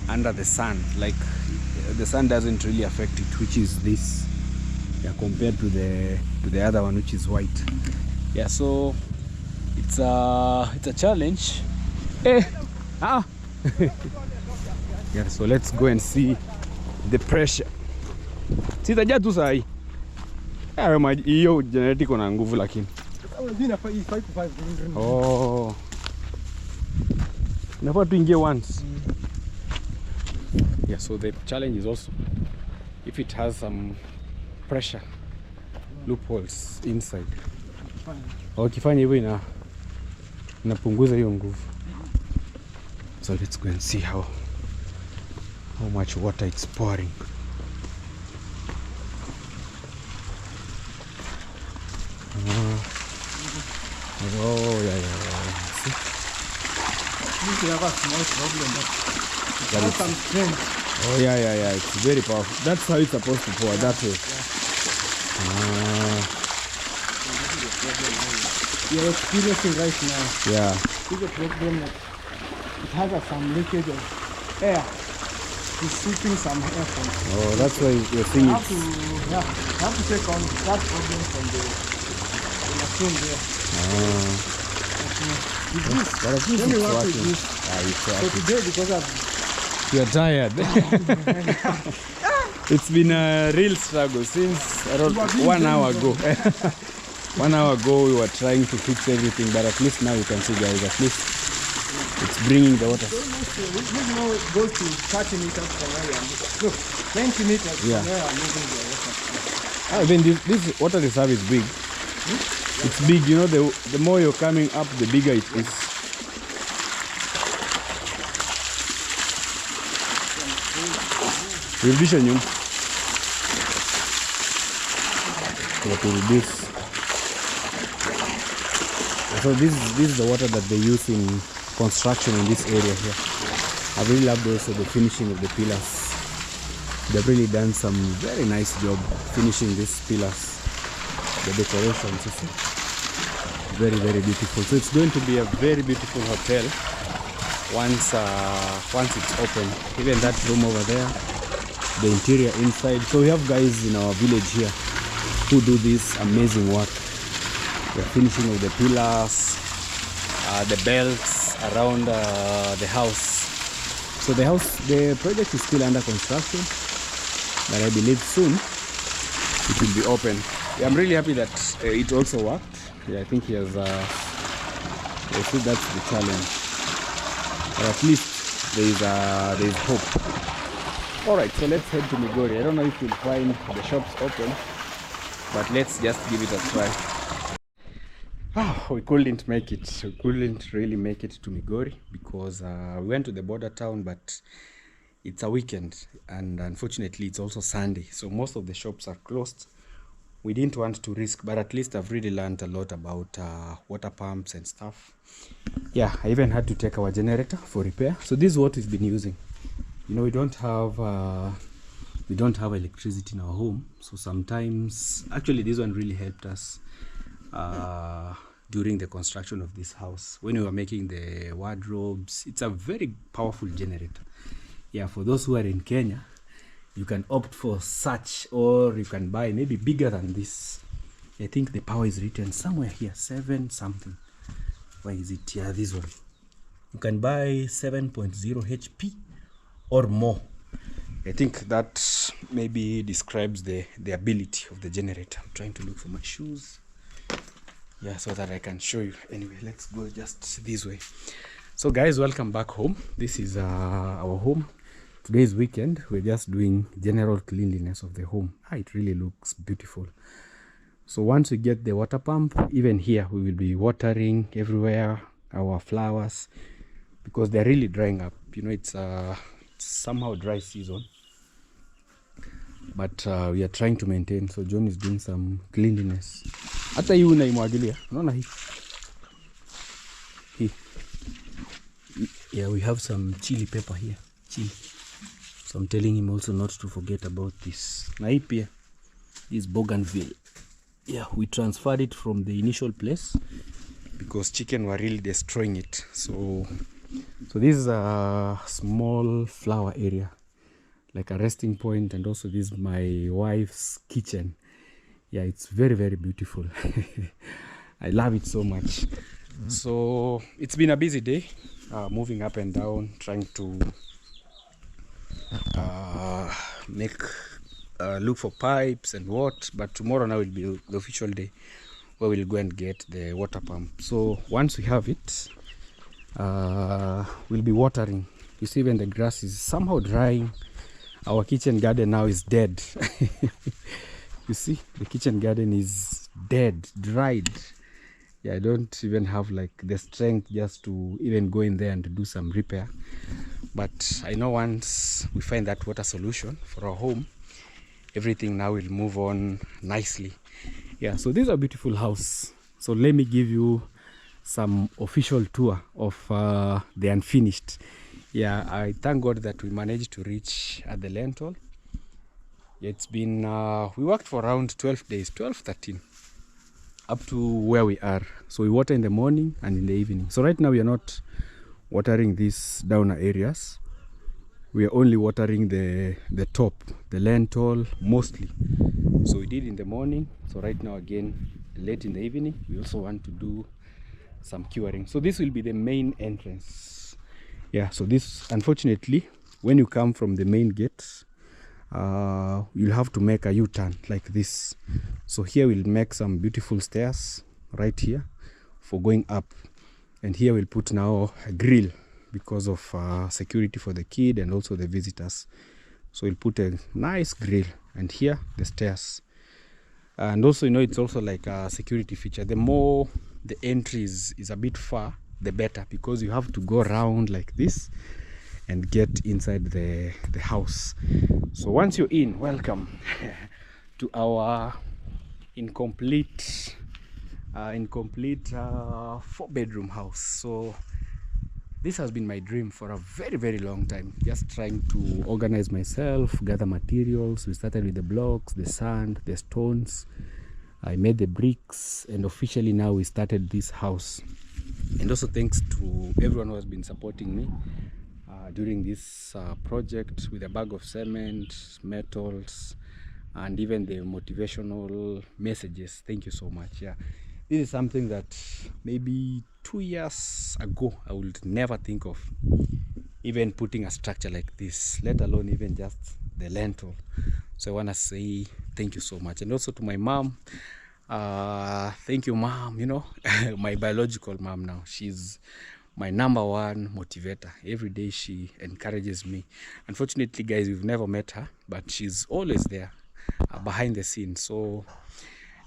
under the sun, like the sun doesn't really affect it, which is this. Yeah, compared to the other one, which is white. Yeah, so it's a challenge. Yeah, so let's go and see the pressure. Sitaja tu sahi. Hiyo generator iko na nguvu lakini. Oh. Inafaa tuingie once. Yeah, so the challenge is also if it has some pressure loopholes inside. Ukifanya hivyo inapunguza hiyo nguvu. So let's go and see how much water it's pouring. Oh yeah. See? We have a small problem, but it has some strength. Oh yeah, it's very powerful. That's how it's supposed to pour, that way. You're experiencing right now. Yeah. It's a problem that it has some leakage of air. It's sweeping some air from. Oh, that's why you're seeing You have to take on that problem from the machine there. But at least Let me it's work with working. this. It's So working. today, because of You're tired. It's been a real struggle since around 1 hour ago. 1 hour ago we were trying to fix everything, but at least now you can see, guys, at least it's bringing the water. it goes to 30 meters from where you are. Look, 20 meters Yeah. from where I'm moving the water. Even this water reserve is big. It's big, you know, the more you're coming up, the bigger it is. Revision you. To reduce. So this is the water that they use in construction in this area here. I really love also the finishing of the pillars. They've really done some very nice job finishing these pillars. The decorations, you see. Very beautiful. So it's going to be a very beautiful hotel once it's open. Even that room over there, the interior inside. So we have guys in our village here who do this amazing work. The finishing of the pillars, the belts around the house. So the project is still under construction, but I believe soon it will be open. Yeah, I'm really happy that it also worked. Yeah, I think he has. I think that's the challenge, but at least there is hope. All right, so let's head to Migori. I don't know if we'll find the shops open, but let's just give it a try. We couldn't make it. We couldn't really make it to Migori because we went to the border town, but it's a weekend and unfortunately it's also Sunday, so most of the shops are closed. We didn't want to risk, but at least I've really learned a lot about water pumps and stuff. Yeah, I even had to take our generator for repair. So this is what we've been using. You know, we don't have electricity in our home, so sometimes actually this one really helped us during the construction of this house when we were making the wardrobes. It's a very powerful generator. Yeah, for those who are in Kenya, you can opt for such, or you can buy maybe bigger than this. I think the power is written somewhere here, 7 something. Why is it here? This one. You can buy 7.0 HP or more. I think that maybe describes the ability of the generator. I'm trying to look for my shoes. Yeah, so that I can show you. Anyway, let's go just this way. So guys, welcome back home. This is our home. Today's weekend. We're just doing general cleanliness of the home. It really looks beautiful. So once we get the water pump, even here we will be watering everywhere our flowers because they're really drying up. You know, it's somehow dry season, but we are trying to maintain. So John is doing some cleanliness. Hata hii unaimwagilia, unaona hii. Yeah, we have some chili pepper here. Chili. So I'm telling him also not to forget about this. Na hii pia This Bougainville. Yeah, we transferred it from the initial place because chicken were really destroying it. So this is a small flower area, like a resting point, and also this is my wife's kitchen. Yeah, it's very, very beautiful. I love it so much. So it's been a busy day, moving up and down, trying to look for pipes and what. But tomorrow now will be the official day where we'll go and get the water pump. So once we have it, we'll be watering. You see, when the grass is somehow drying, our kitchen garden now is dead. You see, the kitchen garden is dead, dried. Yeah, I don't even have like the strength just to even go in there and do some repair. But I know once we find that water solution for our home, everything now will move on nicely. Yeah, so this is a beautiful house. So let me give you some official tour of the unfinished. Yeah, I thank God that we managed to reach at the lintel. It's been, we worked for around 12 days, 12, 13, up to where we are. So we water in the morning and in the evening. So right now we are not watering these downer areas. We are only watering the top, the lintel mostly. So we did in the morning. So right now again, late in the evening, we also want to do some curing. So this will be the main entrance. Yeah, so this, unfortunately, when you come from the main gate, you'll have to make a U-turn like this. So here we'll make some beautiful stairs right here for going up, and here we'll put now a grill because of security for the kid and also the visitors. So we'll put a nice grill, and here the stairs. And also, you know, it's also like a security feature. The more the entry is a bit far, the better, because you have to go around like this and get inside the house. So once you're in, welcome to our incomplete 4-bedroom house. So this has been my dream for a very, very long time, just trying to organize myself, gather materials. We started with the blocks, the sand, the stones. I made the bricks, and officially now we started this house. And also thanks to everyone who has been supporting me during this project with a bag of cement, metals, and even the motivational messages. Thank you so much. Yeah, this is something that maybe 2 years ago I would never think of even putting a structure like this, let alone even just the lintel. So I want to say thank you so much. And also to my mom, thank you, mom. You know, my biological mom now, she's my #1 motivator. Every day she encourages me. Unfortunately, guys, we've never met her, but she's always there behind the scenes. So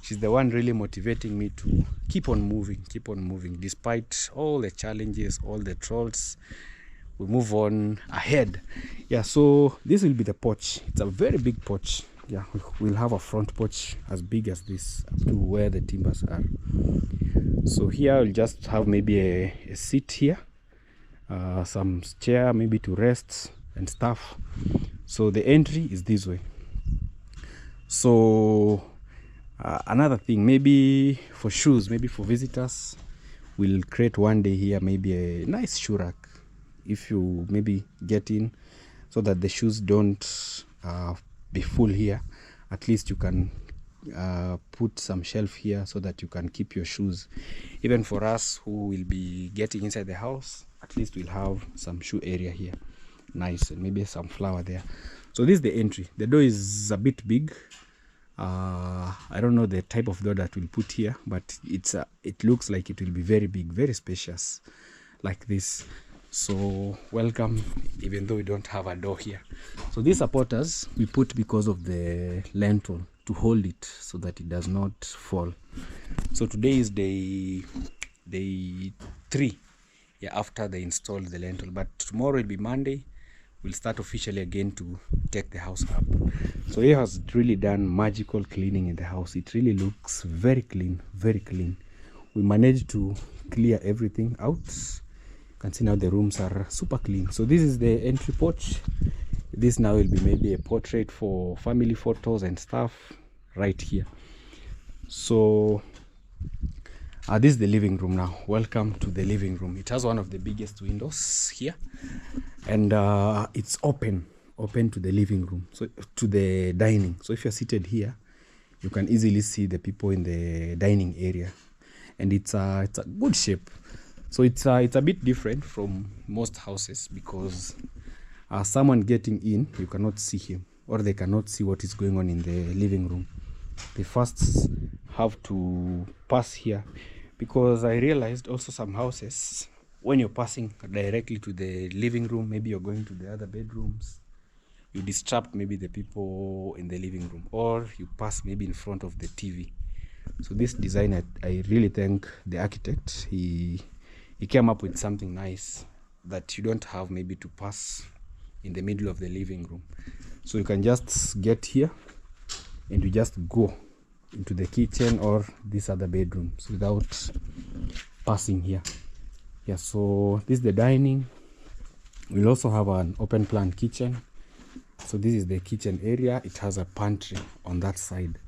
she's the one really motivating me to keep on moving despite all the challenges, all the trolls. We move on ahead. Yeah, so this will be the porch. It's a very big porch. Yeah, we'll have a front porch as big as this up to where the timbers are. So here I'll just have maybe a seat here, some chair maybe to rest and stuff. So the entry is this way. So another thing, maybe for shoes, maybe for visitors, we'll create one day here maybe a nice shoe rack. If you maybe get in, so that the shoes don't be full here, at least you can put some shelf here so that you can keep your shoes. Even for us who will be getting inside the house, at least we'll have some shoe area here, nice, and maybe some flower there. So this is the entry. The door is a bit big. I don't know the type of door that we'll put here, but it looks like it will be very big, very spacious like this. So welcome, even though we don't have a door here. So these supporters we put because of the lintel to hold it so that it does not fall. So today is day 3, yeah, after they installed the lintel, but tomorrow will be Monday. We'll start officially again to take the house up. So he has really done magical cleaning in the house. It really looks very clean, very clean. We managed to clear everything out. You can see now the rooms are super clean. So this is the entry porch. This now will be maybe a portrait for family photos and stuff. right here. So this is the living room now. Welcome to the living room. It has one of the biggest windows here, and it's open to the living room, so to the dining. So if you're seated here, you can easily see the people in the dining area, and it's a good shape. So it's a bit different from most houses because someone getting in, you cannot see him, or they cannot see what is going on in the living room. They first have to pass here, because I realized also some houses, when you're passing directly to the living room, maybe you're going to the other bedrooms, you disrupt maybe the people in the living room, or you pass maybe in front of the TV. So this design, I really thank the architect. He came up with something nice that you don't have maybe to pass in the middle of the living room. So you can just get here and you just go into the kitchen or these other bedrooms without passing here. Yeah, so this is the dining. We'll also have an open plan kitchen. So this is the kitchen area. It has a pantry on that side.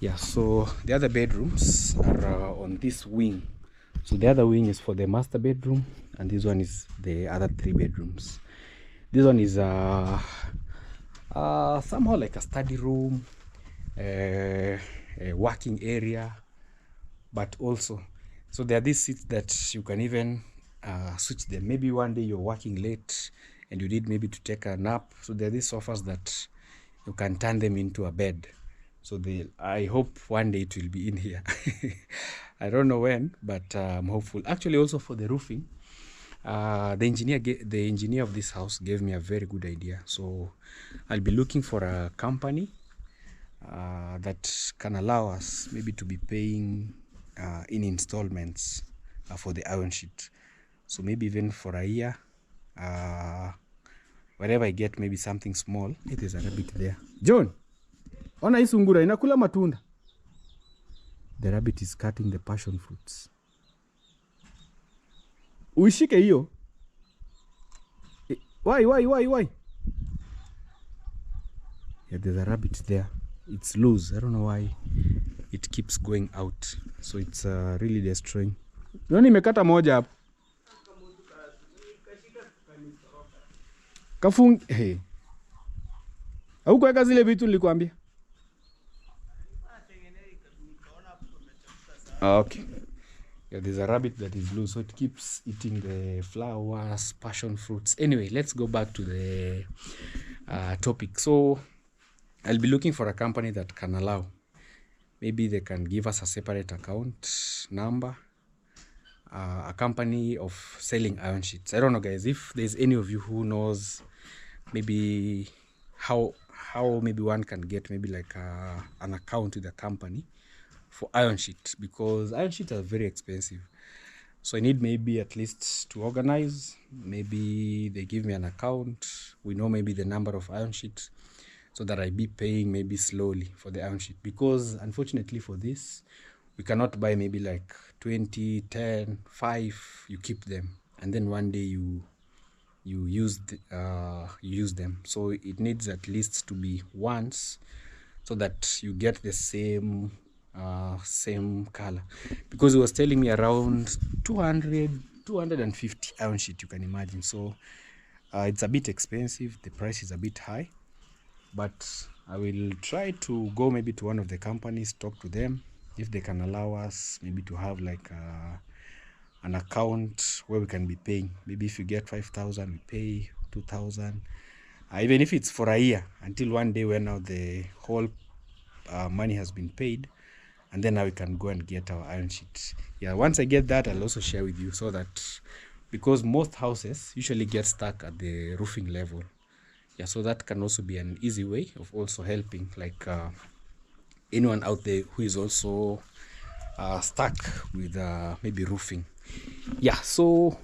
Yeah, so the other bedrooms are on this wing. So the other wing is for the master bedroom, and this one is the other 3 bedrooms. This one is somehow like a study room, a working area, but also, so there are these seats that you can even switch them. Maybe one day you're working late and you need maybe to take a nap. So there are these sofas that you can turn them into a bed. So I hope one day it will be in here. I don't know when, but I'm hopeful. Actually, also for the roofing, the engineer of this house gave me a very good idea. So I'll be looking for a company that can allow us maybe to be paying in installments for the iron sheet. So maybe even for a year, wherever I get maybe something small. It is a rabbit there. John, ona hii sungura inakula matunda. The rabbit is cutting the passion fruits. Uishike hiyo. Why? Yeah, there's a rabbit there. It's loose. I don't know why it keeps going out. So it's really destroying. Nani imekata moja hapo? Kafung. Hey. Au kuweka zile vitu nilikwambia? Okay. Yeah, there's a rabbit that is loose, so it keeps eating the flowers, passion fruits. Anyway, let's go back to the topic. So I'll be looking for a company that can allow. Maybe they can give us a separate account number. A company of selling iron sheets. I don't know, guys, if there's any of you who knows maybe how maybe one can get maybe like an account with a company for iron sheet, because iron sheets are very expensive. So I need maybe at least to organize. Maybe they give me an account. We know maybe the number of iron sheets, so that I be paying maybe slowly for the iron sheet. Because unfortunately for this, we cannot buy maybe like 20, 10, 5. You keep them, and then one day you use them. So it needs at least to be once, so that you get the same color. Because he was telling me around 250 iron sheet, you can imagine. So it's a bit expensive. The price is a bit high, but I will try to go maybe to one of the companies, talk to them if they can allow us maybe to have like an account where we can be paying. Maybe if you get 5,000, we pay 2,000, even if it's for a year, until one day when now the whole money has been paid, and then now we can go and get our iron sheet. Yeah, once I get that, I'll also share with you, so that, because most houses usually get stuck at the roofing level. Yeah, so that can also be an easy way of also helping like anyone out there who is also stuck with maybe roofing. Yeah, so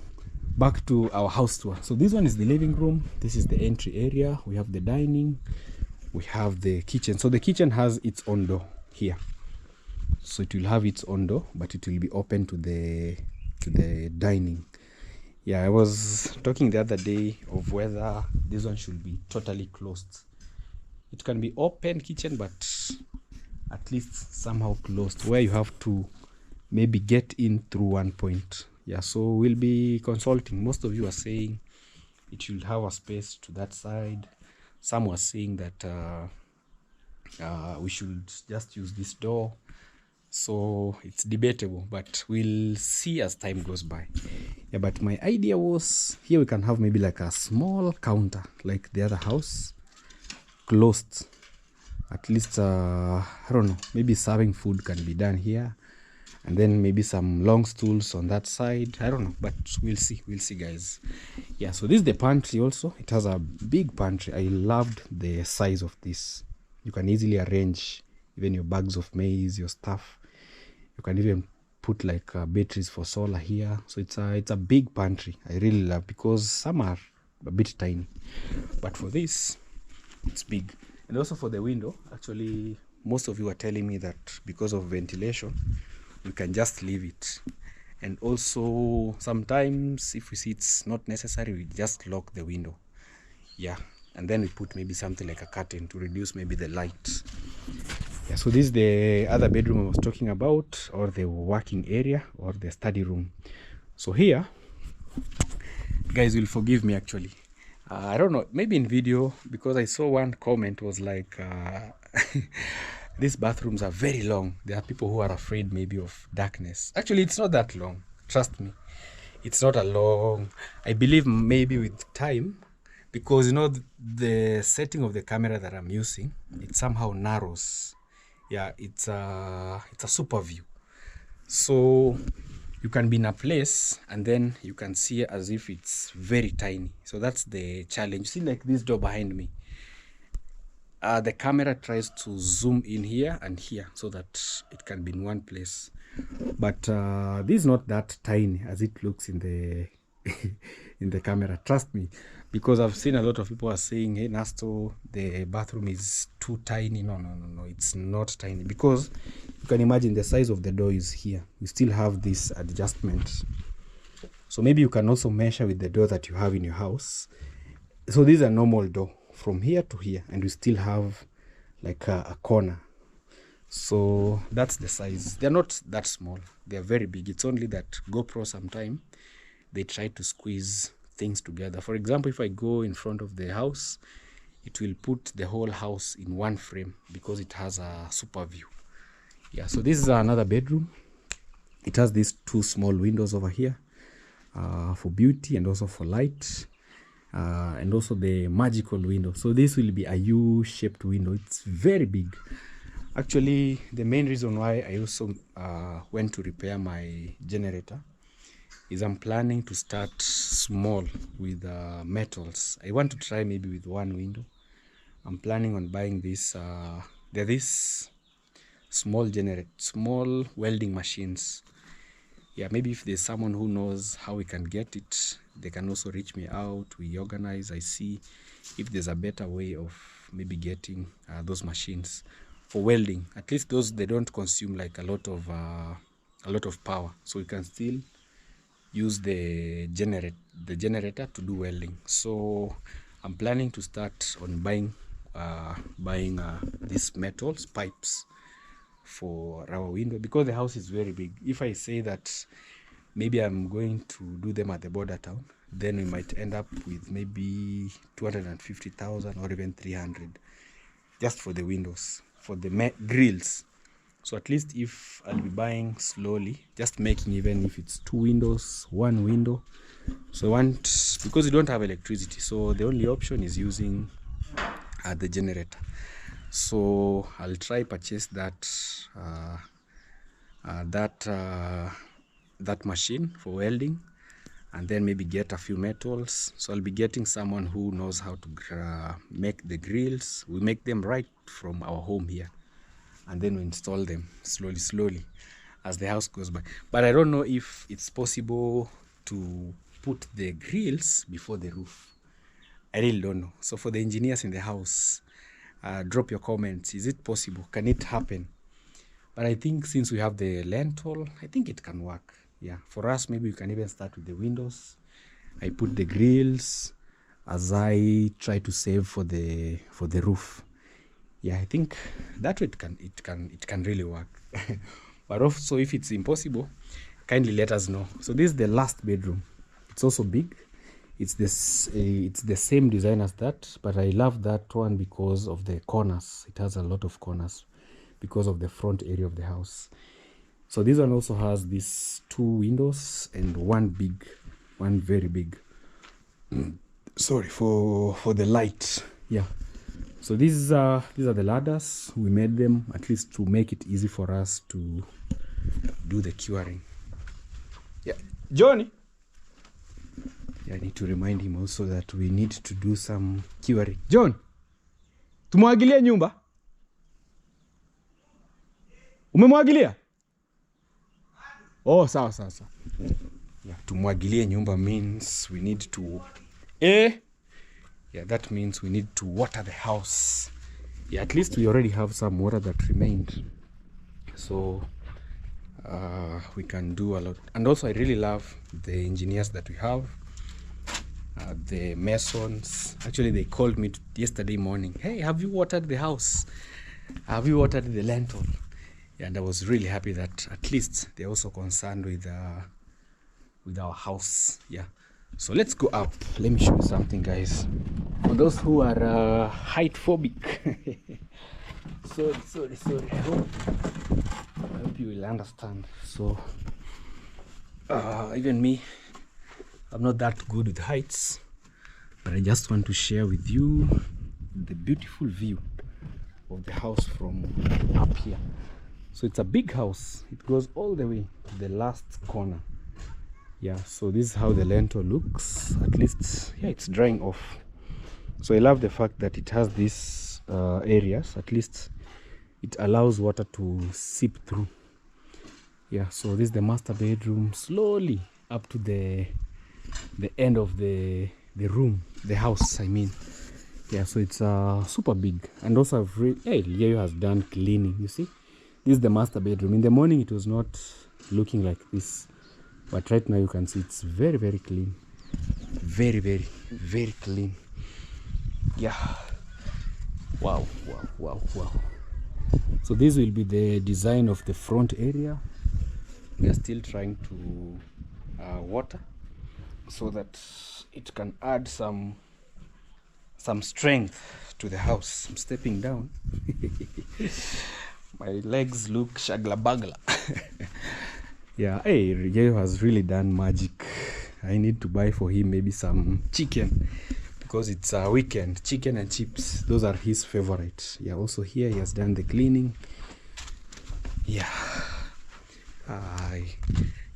back to our house tour. So this one is the living room. This is the entry area. We have the dining. We have the kitchen. So the kitchen has its own door here. So it will have its own door, but it will be open to the dining. Yeah, I was talking the other day of whether this one should be totally closed. It can be open kitchen, but at least somehow closed, where you have to maybe get in through one point. Yeah, so we'll be consulting. Most of you are saying it should have a space to that side. Some were saying that we should just use this door. So it's debatable, but we'll see as time goes by. Yeah, but my idea was here we can have maybe like a small counter like the other house, closed. At least I don't know, maybe serving food can be done here, and then maybe some long stools on that side. I don't know, but we'll see guys. Yeah, so this is the pantry also. It has a big pantry. I loved the size of this. You can easily arrange even your bags of maize, your stuff. You can even put like batteries for solar here. So it's a big pantry. I really love, because some are a bit tiny, but for this it's big. And also for the window, actually most of you are telling me that because of ventilation we can just leave it. And also sometimes if we see it's not necessary, we just lock the window. Yeah, and then we put maybe something like a curtain to reduce maybe the light. Yeah, so this is the other bedroom I was talking about, or the working area, or the study room. So here, guys will forgive me actually. I don't know, maybe in video, because I saw one comment was like, these bathrooms are very long. There are people who are afraid maybe of darkness. Actually, it's not that long. Trust me. It's not a long. I believe maybe with time, because you know the setting of the camera that I'm using, it somehow narrows. Yeah, it's a super view, so you can be in a place and then you can see as if it's very tiny. So that's the challenge. See, like this door behind me, the camera tries to zoom in here and here so that it can be in one place, but this is not that tiny as it looks in the in the camera. Trust me, because I've seen a lot of people are saying, hey Nasto, the bathroom is too tiny. No, it's not tiny, because you can imagine the size of the door is here. You still have this adjustment, so maybe you can also measure with the door that you have in your house. So this is a normal door from here to here, and we still have like a corner. So that's the size. They're not that small, they're very big. It's only that GoPro sometime they try to squeeze things together. For example, if I go in front of the house, it will put the whole house in one frame because it has a super view. Yeah, so this is another bedroom. It has these two small windows over here for beauty and also for light, and also the magical window. So this will be a U-shaped window. It's very big. Actually, the main reason why I also went to repair my generator is I'm planning to start small with metals. I want to try maybe with one window. I'm planning on buying this. They're these small welding machines. Yeah, maybe if there's someone who knows how we can get it, they can also reach me out. We organize. I see if there's a better way of maybe getting those machines for welding. At least those, they don't consume like a lot of power, so we can still use the generator to do welding. So I'm planning to start on buying these metals pipes for our window, because the house is very big. If I say that maybe I'm going to do them at the border town, then we might end up with maybe 250,000 or even 300 just for the windows, for the grills. So at least if I'll be buying slowly, just making, even if it's 2 windows, 1 window. So because we don't have electricity, so the only option is using the generator. So I'll try purchase that machine for welding, and then maybe get a few metals. So I'll be getting someone who knows how to make the grills. We make them right from our home here, and then we install them slowly as the house goes by. But I don't know if it's possible to put the grills before the roof. I really don't know. So for the engineers in the house, drop your comments. Is it possible? Can it happen? But I think since we have the lentil, I think it can work. Yeah, for us, maybe we can even start with the windows. I put the grills as I try to save for the roof. yeah, I think that way it can really work. But also if it's impossible, kindly let us know. So this is the last bedroom. It's also big. It's the same design as that, but I love that one because of the corners. It has a lot of corners because of the front area of the house. So this one also has these 2 windows and one very big sorry for the light. Yeah, so these are the ladders. We made them at least to make it easy for us to do the curing. Yeah, Johnny. Yeah, I need to remind him also that we need to do some curing. John, tumwagilia nyumba? Umemwagilia? Oh, sawa. Yeah, tumwagilia nyumba means we need to yeah, that means we need to water the house. Yeah, at least we already have some water that remained. So we can do a lot. And also I really love the engineers that we have. The masons, actually they called me yesterday morning. Hey, have you watered the house? Have you watered the lintel? Yeah, and I was really happy that at least they're also concerned with our house. Yeah, so let's go up. Let me show you something, guys. For those who are height phobic, sorry. I hope you will understand. So even me, I'm not that good with heights, but I just want to share with you the beautiful view of the house from up here. So it's a big house. It goes all the way to the last corner. Yeah, so this is how the lintel looks. At least, yeah, it's drying off. So I love the fact that it has these areas. At least it allows water to seep through. Yeah, so this is the master bedroom. Slowly up to the end of the room, the house, I mean. Yeah, so it's super big. And also I've Leo has done cleaning. You see, this is the master bedroom. In the morning it was not looking like this, but right now you can see it's very, very clean. Very clean. Yeah, wow. So this will be the design of the front area. We are still trying to water so that it can add some strength to the house. I'm stepping down. My legs look shagla bagla. Yeah, hey, Rigeyo has really done magic. I need to buy for him maybe some chicken because it's a weekend. Chicken and chips, those are his favorite. Yeah, also here he has done the cleaning. Yeah,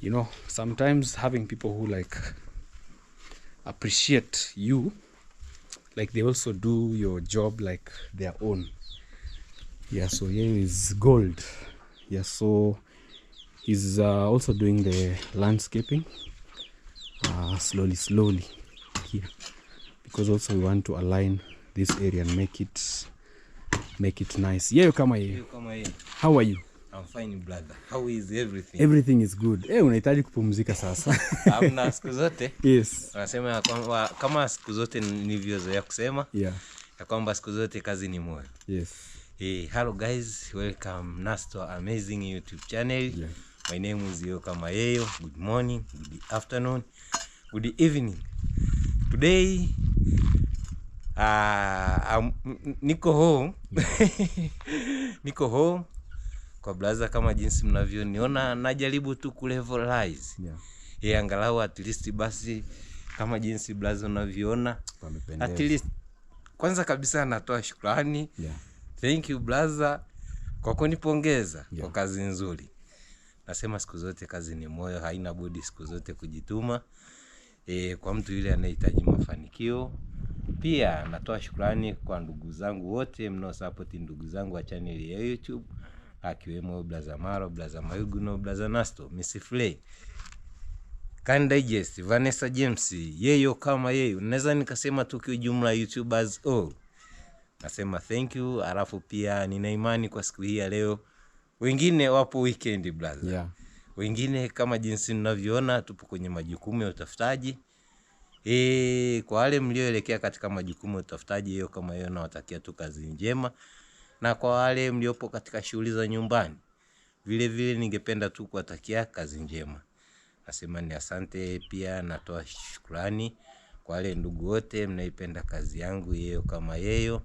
you know, sometimes having people who like appreciate you, like they also do your job like their own. Yeah, so here is gold. Yeah, so he's also doing the landscaping slowly here, because also we want to align this area and make it nice. Yeah, come here. How are you? I'm fine, brother. How is everything? Everything is good. Unahitaji kupumzika sasa. Hamna siku zote. Yes. Wanasema kama siku zote nilivyozoea kusema. Yeah. Ya kwamba siku zote kazi ni moyo. Yes. Hello guys, welcome Nasto amazing YouTube channel. Yeah. My name is Yo kama Yeyo. Good morning, good afternoon, good evening. Today niko home. Niko home kwa blaza, kama jinsi mnavyoniona najaribu tu kulevelize. Yeah. Angalau at least basi kama jinsi blaza unavyoona. At least kwanza kabisa natoa shukrani. Yeah. Thank you blaza kwa kunipongeza kwa kazi nzuri. Nasema siku zote kazi ni moyo, haina budi siku zote kujituma. Kwa mtu yule anayehitaji mafanikio. Pia natoa shukrani kwa ndugu zangu wote mnao support ndugu zangu wa channel ya YouTube, akiwemo Blaza Maro, Blaza Mayuguno, Blaza Nasto, Miss Flay, Can Digest, Vanessa James, Yeyo kama Yeyo. Naweza nikasema tu kwa jumla YouTubers all. Nasema thank you. Alafu pia nina imani kwa siku hii ya leo wengine wapo weekend blaza. Yeah. Wengine kama jinsi mnavyoona tupo kwenye majukumu ya utafutaji. Kwa wale mlioelekea katika majukumu ya utafutaji, hiyo kama hiyo nawatakia tu kazi njema. Na kwa wale mliopo katika shughuli za nyumbani, vile vile ningependa tu kuwatakia kazi njema. Nasema ni asante, pia natoa shukrani kwa wale ndugu wote mnaipenda kazi yangu yeo kama yeo.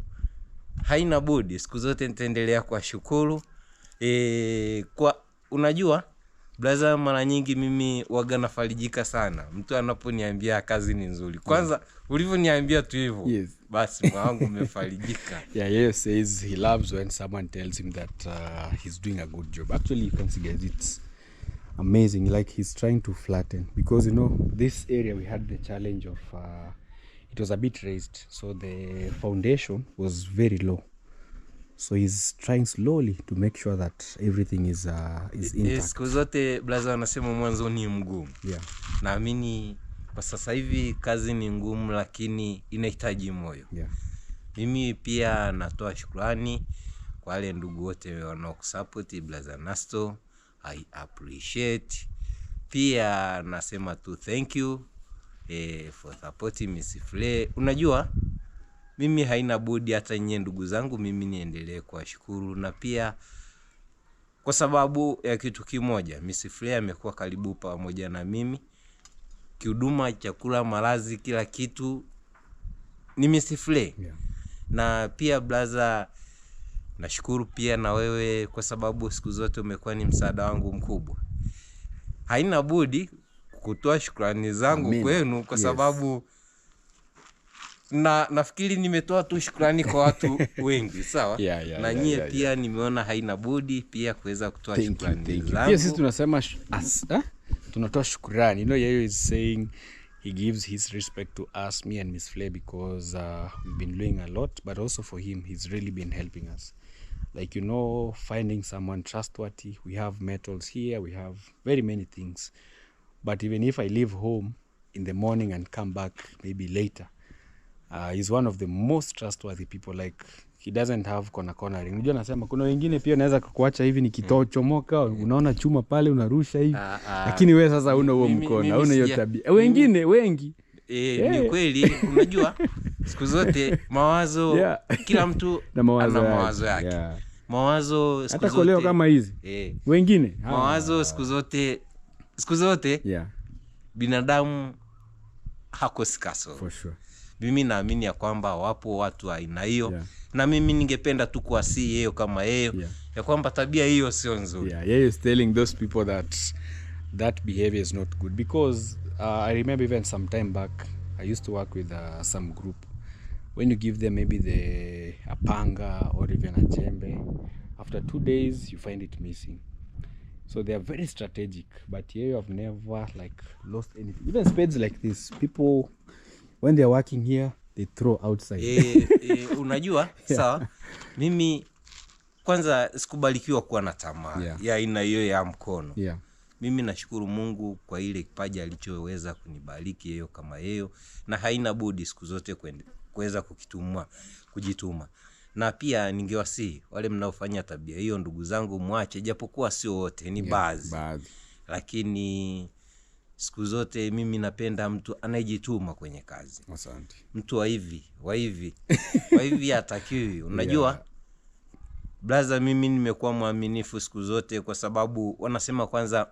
Haina budi, siku zote nitaendelea kuwashukuru. Kwa unajua blaza, mara nyingi mimi waga nafarijika sana mtu anaponiambia kazi ni nzuri. Kwanza ulivyoniambia tu hivyo, Yes. basi moyo wangu umefarijika. Yeah, he says he loves when someone tells him that he's doing a good job. Actually, you can see, guys, it's amazing. Like, he's trying to flatten, because you know this area we had the challenge of it was a bit raised, so the foundation was very low. So he's trying slowly to make sure that everything is intact. Siku zote blaza wanasema mwanzo ni mgumu. Yeah. Naamini kwa sasa hivi kazi ni ngumu, lakini inahitaji moyo. Yeah. Mimi pia natoa shukrani kwa wale ndugu wote wanaokusupport blaza Nasto. I appreciate. Pia nasema tu thank you for supporting Miss Flay. Unajua mimi haina budi hata nyinyi ndugu zangu mimi niendelee kuwashukuru, na pia kwa sababu ya kitu kimoja, Miss Flay amekuwa karibu pamoja na mimi kihuduma, chakula, malazi, kila kitu ni Miss Flay. Yeah. Na pia blaza nashukuru pia na wewe, kwa sababu siku zote umekuwa ni msaada wangu mkubwa. Haina budi kutoa shukrani zangu kwenu, kwa sababu nafikiri nimetoa tu shukrani kwa watu wengi, sawa? Na nyie pia nimeona haina budi pia kuweza kutoa shukrani zangu. Pia sisi tunasema tunatoa shukrani. You know, yeye is saying he gives his respect to us, me and Miss Flay, because we've been doing a lot, but also for him, he's really been helping us. Like, you know, finding someone trustworthy. We have metals here, we have very many things. But even if I leave home in the morning and come back maybe later, he's one of the most trustworthy people. Like, he doesn't have cornering. Unajua nasema kuna wengine pia naweza kukuacha hivi nikitochomoka, unaona chuma pale unarusha hivi. Lakini wewe sasa una huo mkono, una hiyo tabia. Wengine wengi ni kweli. Unajua siku zote mawazo kila mtu ana mawazo yake. Yeah. Mawazo siku zote hata koleo kama hizi. Wengine mawazo siku zote yeah. Binadamu hakosi kasoro. For sure. Mimi naamini ya kwamba wapo watu aina hiyo, na mimi ningependa tu kuwasihi yeye kama yeye ya kwamba tabia hiyo sio nzuri. He is telling those people that behavior is not good, because I remember even some time back I used to work with some group. When you give them maybe a panga or even a jembe, after 2 days you find it missing. So they are very strategic, but here you have never like lost anything. Even spades like this, people when they are working here they throw outside. Unajua sawa, mimi kwanza sikubalikiwa kuwa na tamaa ya aina hiyo ya mkono. Mimi nashukuru Mungu kwa ile kipaji alichoweza kunibariki yeye kama yeye, na haina budi siku zote kuweza kujituma. Na pia ningewasihi wale mnaofanya tabia hiyo, ndugu zangu, mwache, japokuwa sio wote, ni baadhi. Lakini siku zote mimi napenda mtu anayejituma kwenye kazi. Asante. Mtu wa hivi hatakiwi. Unajua blaza, mimi nimekuwa mwaminifu siku zote, kwa sababu wanasema kwanza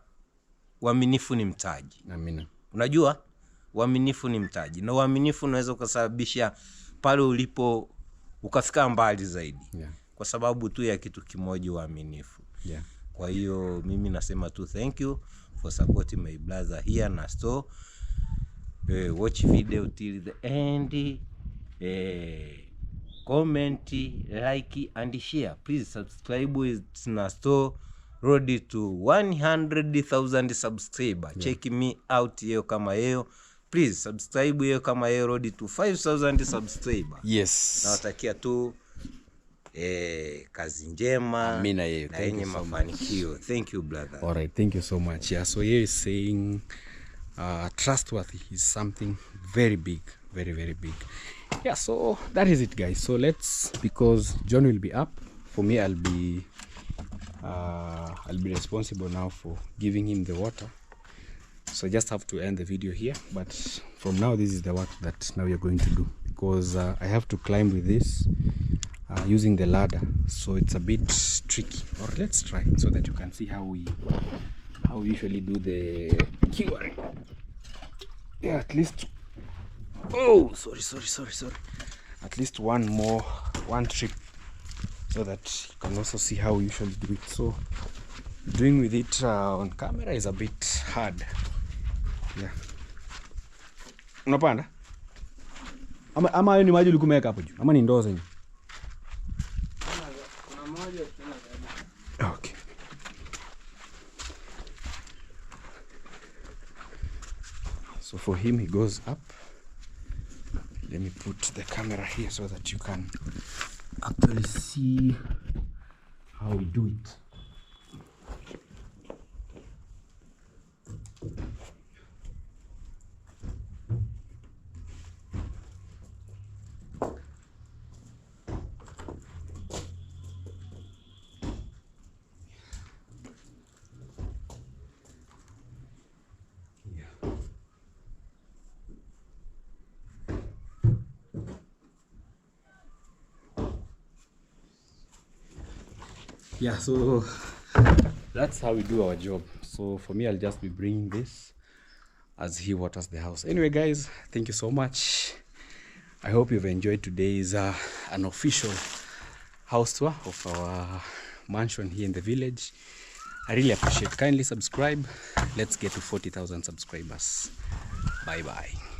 uaminifu ni mtaji. Amina. Unajua uaminifu ni mtaji, na uaminifu unaweza kusababisha pale ulipo ukafika mbali zaidi. Kwa sababu tu ya kitu kimoja, uaminifu. Kwa hiyo mimi nasema tu thank you for supporting my brother here na store. Watch video till the end. Comment, like and share. Please subscribe with Nasto. Road to 100,000 subscriber. Check me out yeo kama yeo. Please subscribe yeo kama yeo. Road to 5,000 subscriber. Yes. Nawatakia tu kazi njema. Amina yeo. Na yenye mafanikio. Thank you brother. All right, thank you so much. So here is saying trustworthy is something very big, very very big. So that is it, guys. So because John will be up, for me I'll be responsible now for giving him the water. So I just have to end the video here, but from now this is the work that now we are going to do, because I have to climb with this using the ladder, so it's a bit tricky. Or let's try so that you can see how we usually do the curing. Yeah, at least, oh, sorry, at least one trip, so that you can also see how we usually do it. So doing with it on camera is a bit hard. Yeah. Unapanda? Ama hayo ni maji ulikuwa umeweka hapo juu? Ama ni ndoo zenye? Okay. So for him, he goes up. Let me put the camera here so that you can actually see how we do it. Yeah, so that's how we do our job. So for me, I'll just be bringing this as he waters the house. Anyway, guys, thank you so much. I hope you've enjoyed today's an official house tour of our mansion here in the village. I really appreciate it. Kindly subscribe. Let's get to 40,000 subscribers. Bye bye.